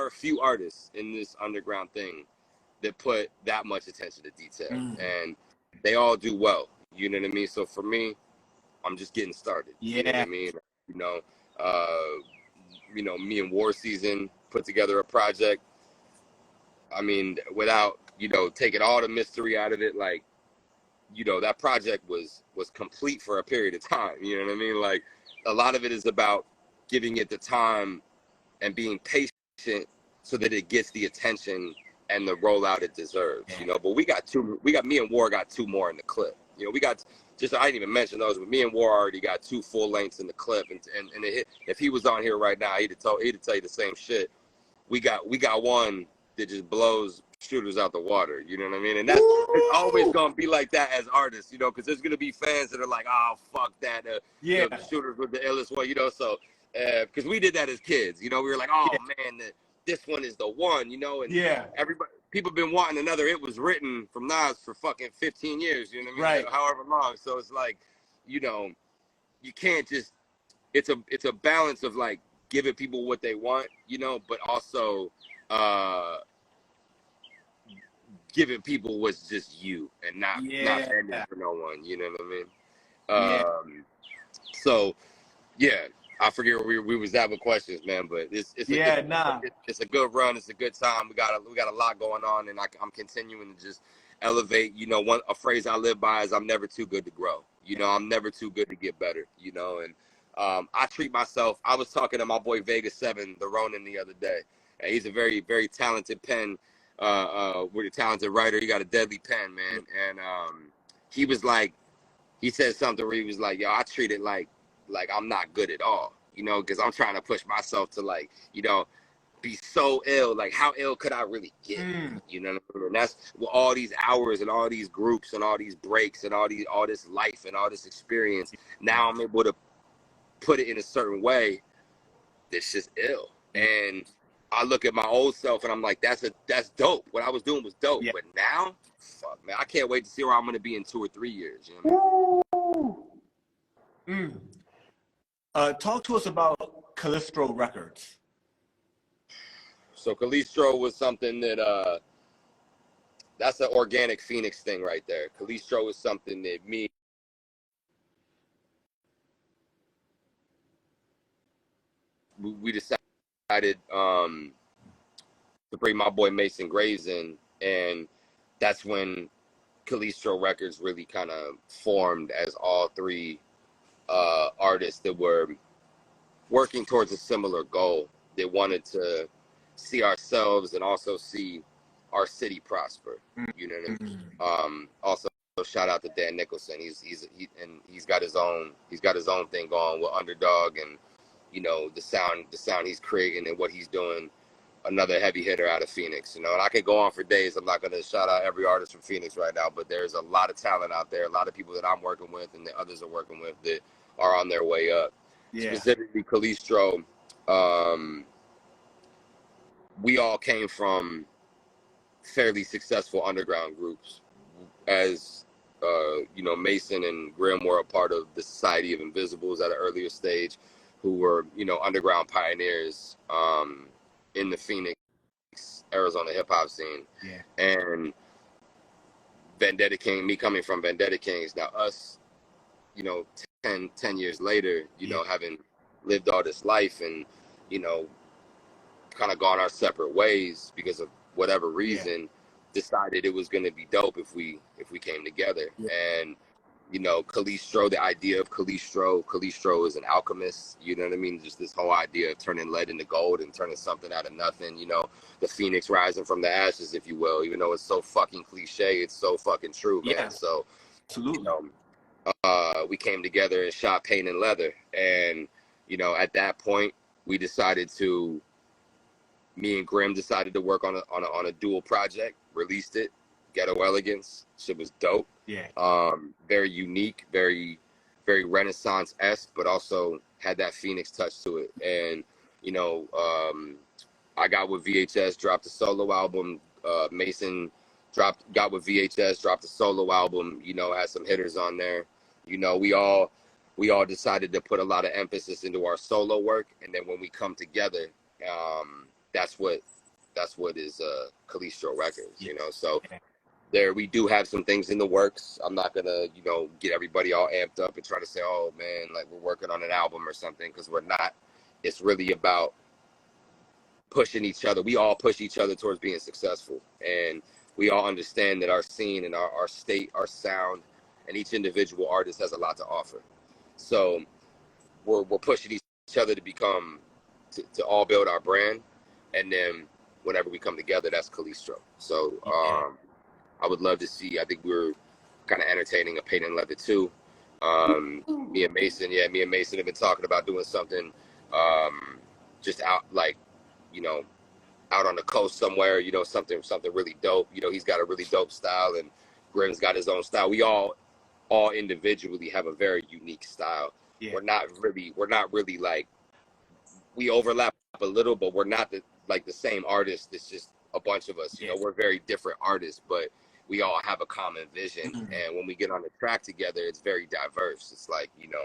a few artists in this underground thing that put that much attention to detail, and they all do well. You know what I mean? So for me, I'm just getting started. You know what I mean? You know, me and War Season put together a project. I mean, without, you know, taking all the mystery out of it, like, you know, that project was complete for a period of time. You know what I mean? Like, a lot of it is about giving it the time and being patient so that it gets the attention and the rollout it deserves, you know. But me and War got 2 more in the clip. You know, I didn't even mention those, but me and War already got 2 full lengths in the clip, and it hit. If he was on here right now, he'd tell you the same shit. We got one that just blows shooters out the water, you know what I mean? And it's always gonna be like that as artists, you know, because there's gonna be fans that are like, oh, fuck that, you know, the shooters with the illest one, you know. So because we did that as kids, you know, we were like, oh man, this one is the one, you know. And people been wanting another It Was Written from Nas for fucking 15 years, you know what I mean? However long. So it's like, you know, you can't just, it's a balance of like giving people what they want, you know, but also giving people what's just you, and not bending for no one, you know what I mean? So I forget where we was at with questions, man, but it's a good run. It's a good time. We got a lot going on, and I'm continuing to just elevate. You know, a phrase I live by is I'm never too good to grow. You know, I'm never too good to get better. You know, and I treat myself. I was talking to my boy Vegas 7, the Ronin, the other day, and he's a very, very talented pen. With a talented writer. He got a deadly pen, man. And he was like, he said something where he was like, yo, I treat it like I'm not good at all, you know, because I'm trying to push myself to, like, you know, be so ill. Like, how ill could I really get? You know what I mean? And that's with all these hours and all these groups and all these breaks and all this life and all this experience. Now I'm able to put it in a certain way that's just ill. And I look at my old self and I'm like, that's dope. What I was doing was dope. But now, fuck, man, I can't wait to see where I'm going to be in 2 or 3 years. You know what I mean? Talk to us about Calistro Records. So Calistro was something that, that's an organic Phoenix thing right there. Calistro was something that we decided to bring my boy Mason Graves in, and that's when Calistro Records really kind of formed as all 3 artists that were working towards a similar goal. They wanted to see ourselves and also see our city prosper. You know what I mean? Also, shout out to Dan Nicholson. He's got his own thing going with Underdog, and you know the sound he's creating and what he's doing. Another heavy hitter out of Phoenix, you know, and I could go on for days. I'm not going to shout out every artist from Phoenix right now, but there's a lot of talent out there, a lot of people that I'm working with and that others are working with that are on their way up. Yeah. Specifically, Calistro, we all came from fairly successful underground groups. As you know, Mason and Grimm were a part of the Society of Invisibles at an earlier stage, who were, you know, underground pioneers in the Phoenix, Arizona hip hop scene. Yeah. And Vendetta King, me coming from Vendetta Kings, now us, you know, 10 years later, you know, having lived all this life and, you know, kind of gone our separate ways because of whatever reason, decided it was going to be dope if we came together. And you know, Calistro, the idea of Calistro is an alchemist, you know what I mean? Just this whole idea of turning lead into gold and turning something out of nothing, you know, the phoenix rising from the ashes, if you will, even though it's so fucking cliche, it's so fucking true, man. Yeah, so, absolutely. You know, we came together and shot Paint and Leather. And, you know, at that point, me and Grimm decided to work on a dual project, released it, Ghetto Elegance. Shit was dope. Yeah. Very unique, very, very Renaissance-esque, but also had that Phoenix touch to it. And, you know, I got with VHS, dropped a solo album. Mason got with VHS, dropped a solo album, you know, had some hitters on there. You know, we all decided to put a lot of emphasis into our solo work. And then when we come together, that's what is Calistro Records, you know. So there we do have some things in the works. I'm not gonna, you know, get everybody all amped up and try to say, oh man, like we're working on an album or something, because we're not. It's really about pushing each other. We all push each other towards being successful, and we all understand that our scene and our state, our sound, and each individual artist has a lot to offer. So we're pushing each other to become to all build our brand, and then whenever we come together, that's Calistro. So I would love to see. I think we're kind of entertaining a Paint and Leather too. Me and Mason have been talking about doing something just out, like, you know, out on the coast somewhere, you know, something really dope. You know, he's got a really dope style, and Grimm's got his own style. We all individually have a very unique style. Yeah. We're not really like, we overlap a little, but we're not the same artist. It's just a bunch of us. You know, we're very different artists, but we all have a common vision. And when we get on the track together, it's very diverse. It's like, you know,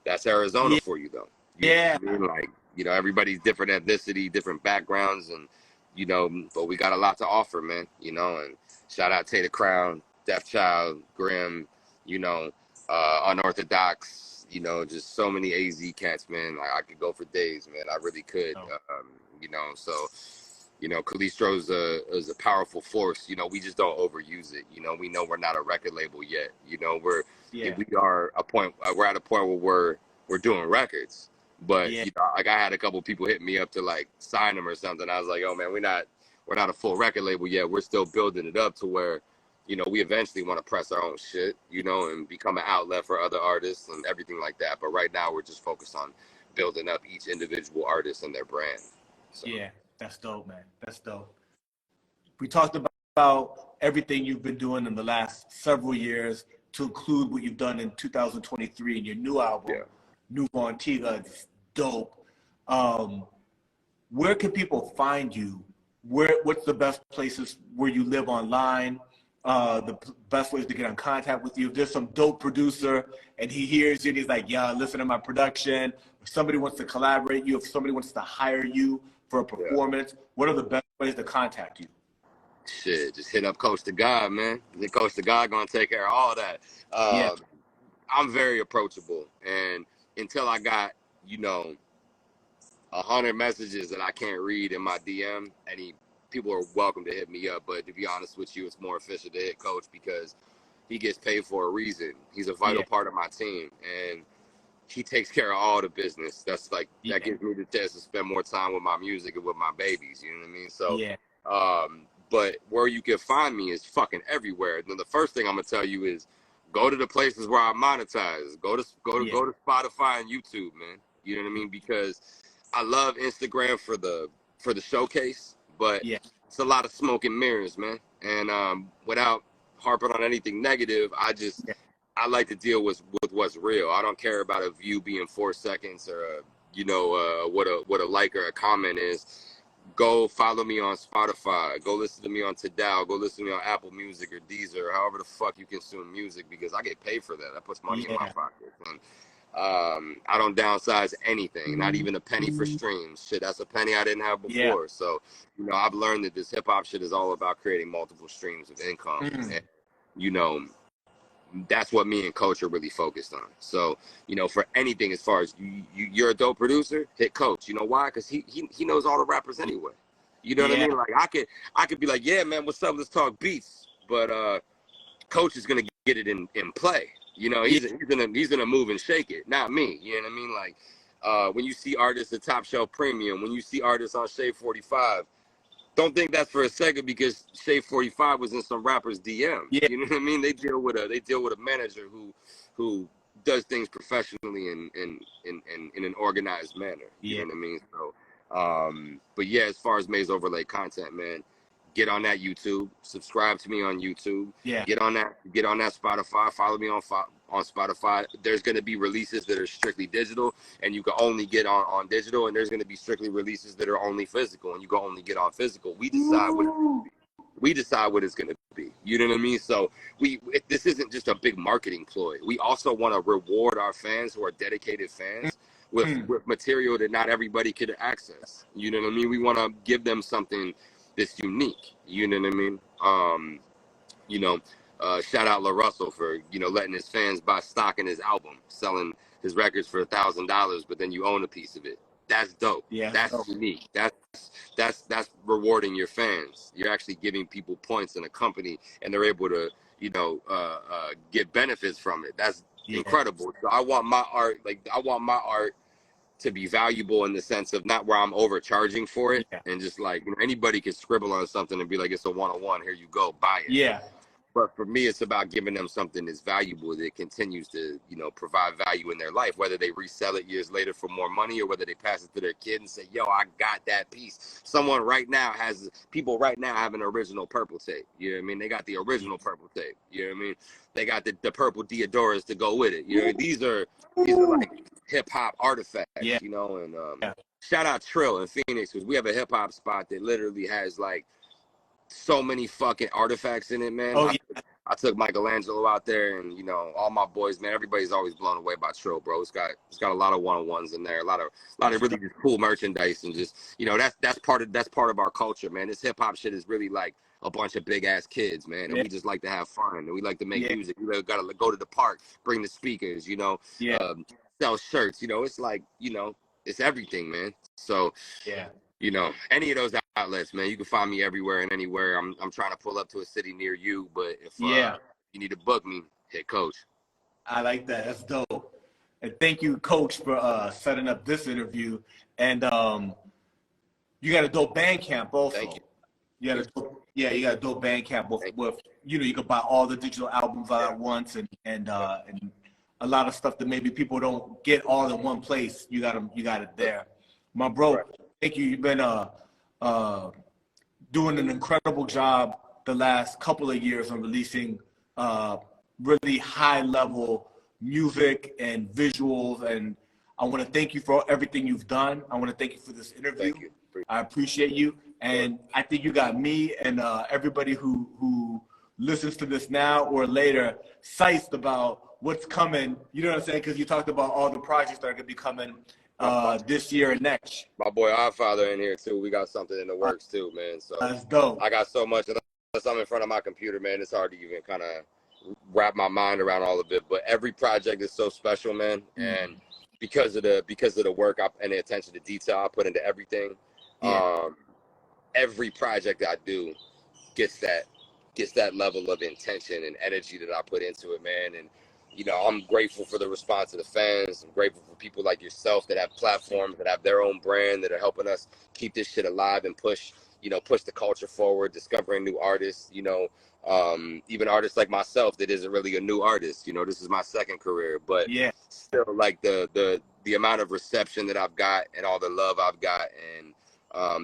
that's Arizona for you, though. You know what I mean? Like, you know, everybody's different ethnicity, different backgrounds, and, you know, but we got a lot to offer, man, you know. And shout out Tater Crown, Deaf Child, Grimm, you know, Unorthodox, you know, just so many AZ cats, man. Like, I could go for days, man. I really could. You know, so, you know, Calistro is a powerful force. You know, we just don't overuse it. You know, we know we're not a record label yet. You know, we're at a point where we're doing records. But you know, like, I had a couple people hit me up to like sign them or something. I was like, oh man, we're not a full record label yet. We're still building it up to where, you know, we eventually want to press our own shit, you know, and become an outlet for other artists and everything like that. But right now we're just focused on building up each individual artist and their brand. So. Yeah, that's dope, man. That's dope. We talked about everything you've been doing in the last several years, to include what you've done in 2023 in your new album, Nouveau Antigua. Is dope. Where can people find you? What's the best places where you live online? The best ways to get in contact with you? If there's some dope producer and he hears you and he's like, yeah, listen to my production. If somebody wants to collaborate you, if somebody wants to hire you for a performance, what are the best ways to contact you? Shit, just hit up Coach the God, man. The Coach the God gonna take care of all that. I'm very approachable, and until I got, you know, 100 messages that I can't read in my DM, people are welcome to hit me up. But to be honest with you, it's more efficient to hit Coach because he gets paid for a reason. He's a vital part of my team, and he takes care of all the business. That's like, that gives me the chance to spend more time with my music and with my babies. You know what I mean? So, But where you can find me is fucking everywhere. And then the first thing I'm gonna tell you is go to the places where I monetize. Go to Spotify and YouTube, man. You know what I mean? Because I love Instagram for the showcase, but Yeah. it's a lot of smoke and mirrors, man. And without harping on anything negative, Yeah. I like to deal with what's real. I don't care about a view being 4 seconds or what a like or a comment is. Go follow me on Spotify. Go listen to me on Tidal. Go listen to me on Apple Music or Deezer, or however the fuck you consume music, because I get paid for that. That puts money in my pocket. And I don't downsize anything, not even a penny for streams. Shit, that's a penny I didn't have before. Yeah. So, I've learned that this hip hop shit is all about creating multiple streams of income. And, that's what me and Coach are really focused on. So, for anything as far as you're a dope producer, hit Coach. You know why? Because he knows all the rappers anyway. You know what I mean? Like I could be like, yeah, man, what's up? Let's talk beats. But Coach is gonna get it in play. He's gonna move and shake it, not me. You know what I mean? Like when you see artists at Top Shelf Premium, when you see artists on Shade 45. Don't think that's for a second, because Shade 45 was in some rapper's DM. Yeah. You know what I mean? They deal with a manager who does things professionally and in an organized manner. You know what I mean? So, but yeah, as far as Maze Overlay content, man, get on that YouTube, subscribe to me on YouTube. Yeah. Get on that Spotify. Follow me on Spotify. There's going to be releases that are strictly digital, and you can only get on digital, and there's going to be strictly releases that are only physical, and you can only get on physical. We decide what it's going to be. You know what I mean? So this isn't just a big marketing ploy. We also want to reward our fans who are dedicated fans with material that not everybody could access. You know what I mean? We want to give them something that's unique. You know what I mean? Shout out La Russell for letting his fans buy stock in his album, selling his records for $1,000, but then you own a piece of it. That's dope. Yeah. That's unique. That's rewarding your fans. You're actually giving people points in a company, and they're able to get benefits from it. That's incredible. So I want my art to be valuable in the sense of not where I'm overcharging for it, and just like anybody can scribble on something and be like, it's a 101, here you go, buy it. Yeah. But for me, it's about giving them something that's valuable, that continues to, provide value in their life, whether they resell it years later for more money, or whether they pass it to their kid and say, yo, I got that piece. People right now have an original purple tape. You know what I mean? They got the original purple tape. You know what I mean? They got the purple Diodoras to go with it. You know, these are like hip hop artifacts, and shout out Trill in Phoenix, because we have a hip hop spot that literally has like so many fucking artifacts in it, man. I took Michelangelo out there, and all my boys, man. Everybody's always blown away by Trill, bro. It's got a lot of 101s in there, a lot of really just cool merchandise, and just that's part of our culture, man. This hip hop shit is really like a bunch of big ass kids, man, and we just like to have fun, and we like to make music. We gotta go to the park, bring the speakers, sell shirts. It's like it's everything, man. So any of those outlets, man, you can find me everywhere and anywhere. I'm trying to pull up to a city near you, but if you need to book me, hit Coach. I like that. That's dope. And thank you, Coach, for setting up this interview. And you got a dope band camp also. Thank you. You got a dope band camp with you can buy all the digital albums all at once, and a lot of stuff that maybe people don't get all in one place. You got it there. My bro, thank you. You've been doing an incredible job the last couple of years on releasing really high-level music and visuals, and I want to thank you for everything you've done. I want to thank you for this interview. Thank you. I appreciate you, and I think you got me and everybody who listens to this now or later psyched about what's coming. You know what I'm saying? Because you talked about all the projects that are going to be coming this year and next. My boy Oddfather in here too. We got something in the works too, man. So that's dope. I got so much. Unless I'm in front of my computer, man, it's hard to even kind of wrap my mind around all of it. But every project is so special, man. And because of the work and the attention to detail I put into everything, every project I do gets that level of intention and energy that I put into it, man. And I'm grateful for the response of the fans. I'm grateful for people like yourself that have platforms, that have their own brand, that are helping us keep this shit alive and push you know, push the culture forward, discovering new artists, you know, even artists like myself that isn't really a new artist. You know, this is my second career, but Yeah. still, like the amount of reception that I've got and all the love I've got, and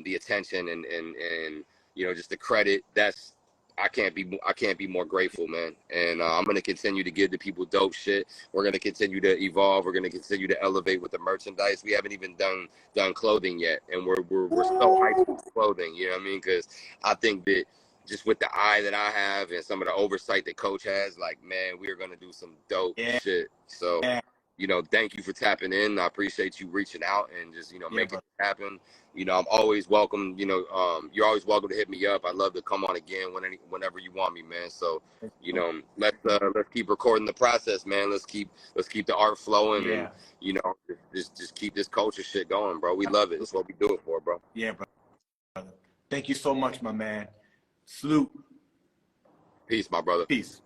the attention and you know, just the credit, that's I can't be more grateful, man. And I'm gonna continue to give the people dope shit. We're gonna continue to evolve. We're gonna continue to elevate with the merchandise. We haven't even done clothing yet, and we're so hyped with clothing. You know what I mean? Because I think that just with the eye that I have and some of the oversight that Coach has, like, man, we are gonna do some dope Yeah. shit. So, Yeah. you know, thank you for tapping in. I appreciate you reaching out and just, you know, Yeah, making bro. it happen. You know, I'm always welcome. You know, you're always welcome to hit me up. I'd love to come on again whenever you want me, man. So, you know, let's keep recording the process, man. Let's keep the art flowing, and Yeah. you know, just keep this culture shit going, bro. We love it. It's what we do it for, bro. Yeah, brother. Thank you so much, my man. Salute. Peace, my brother. Peace.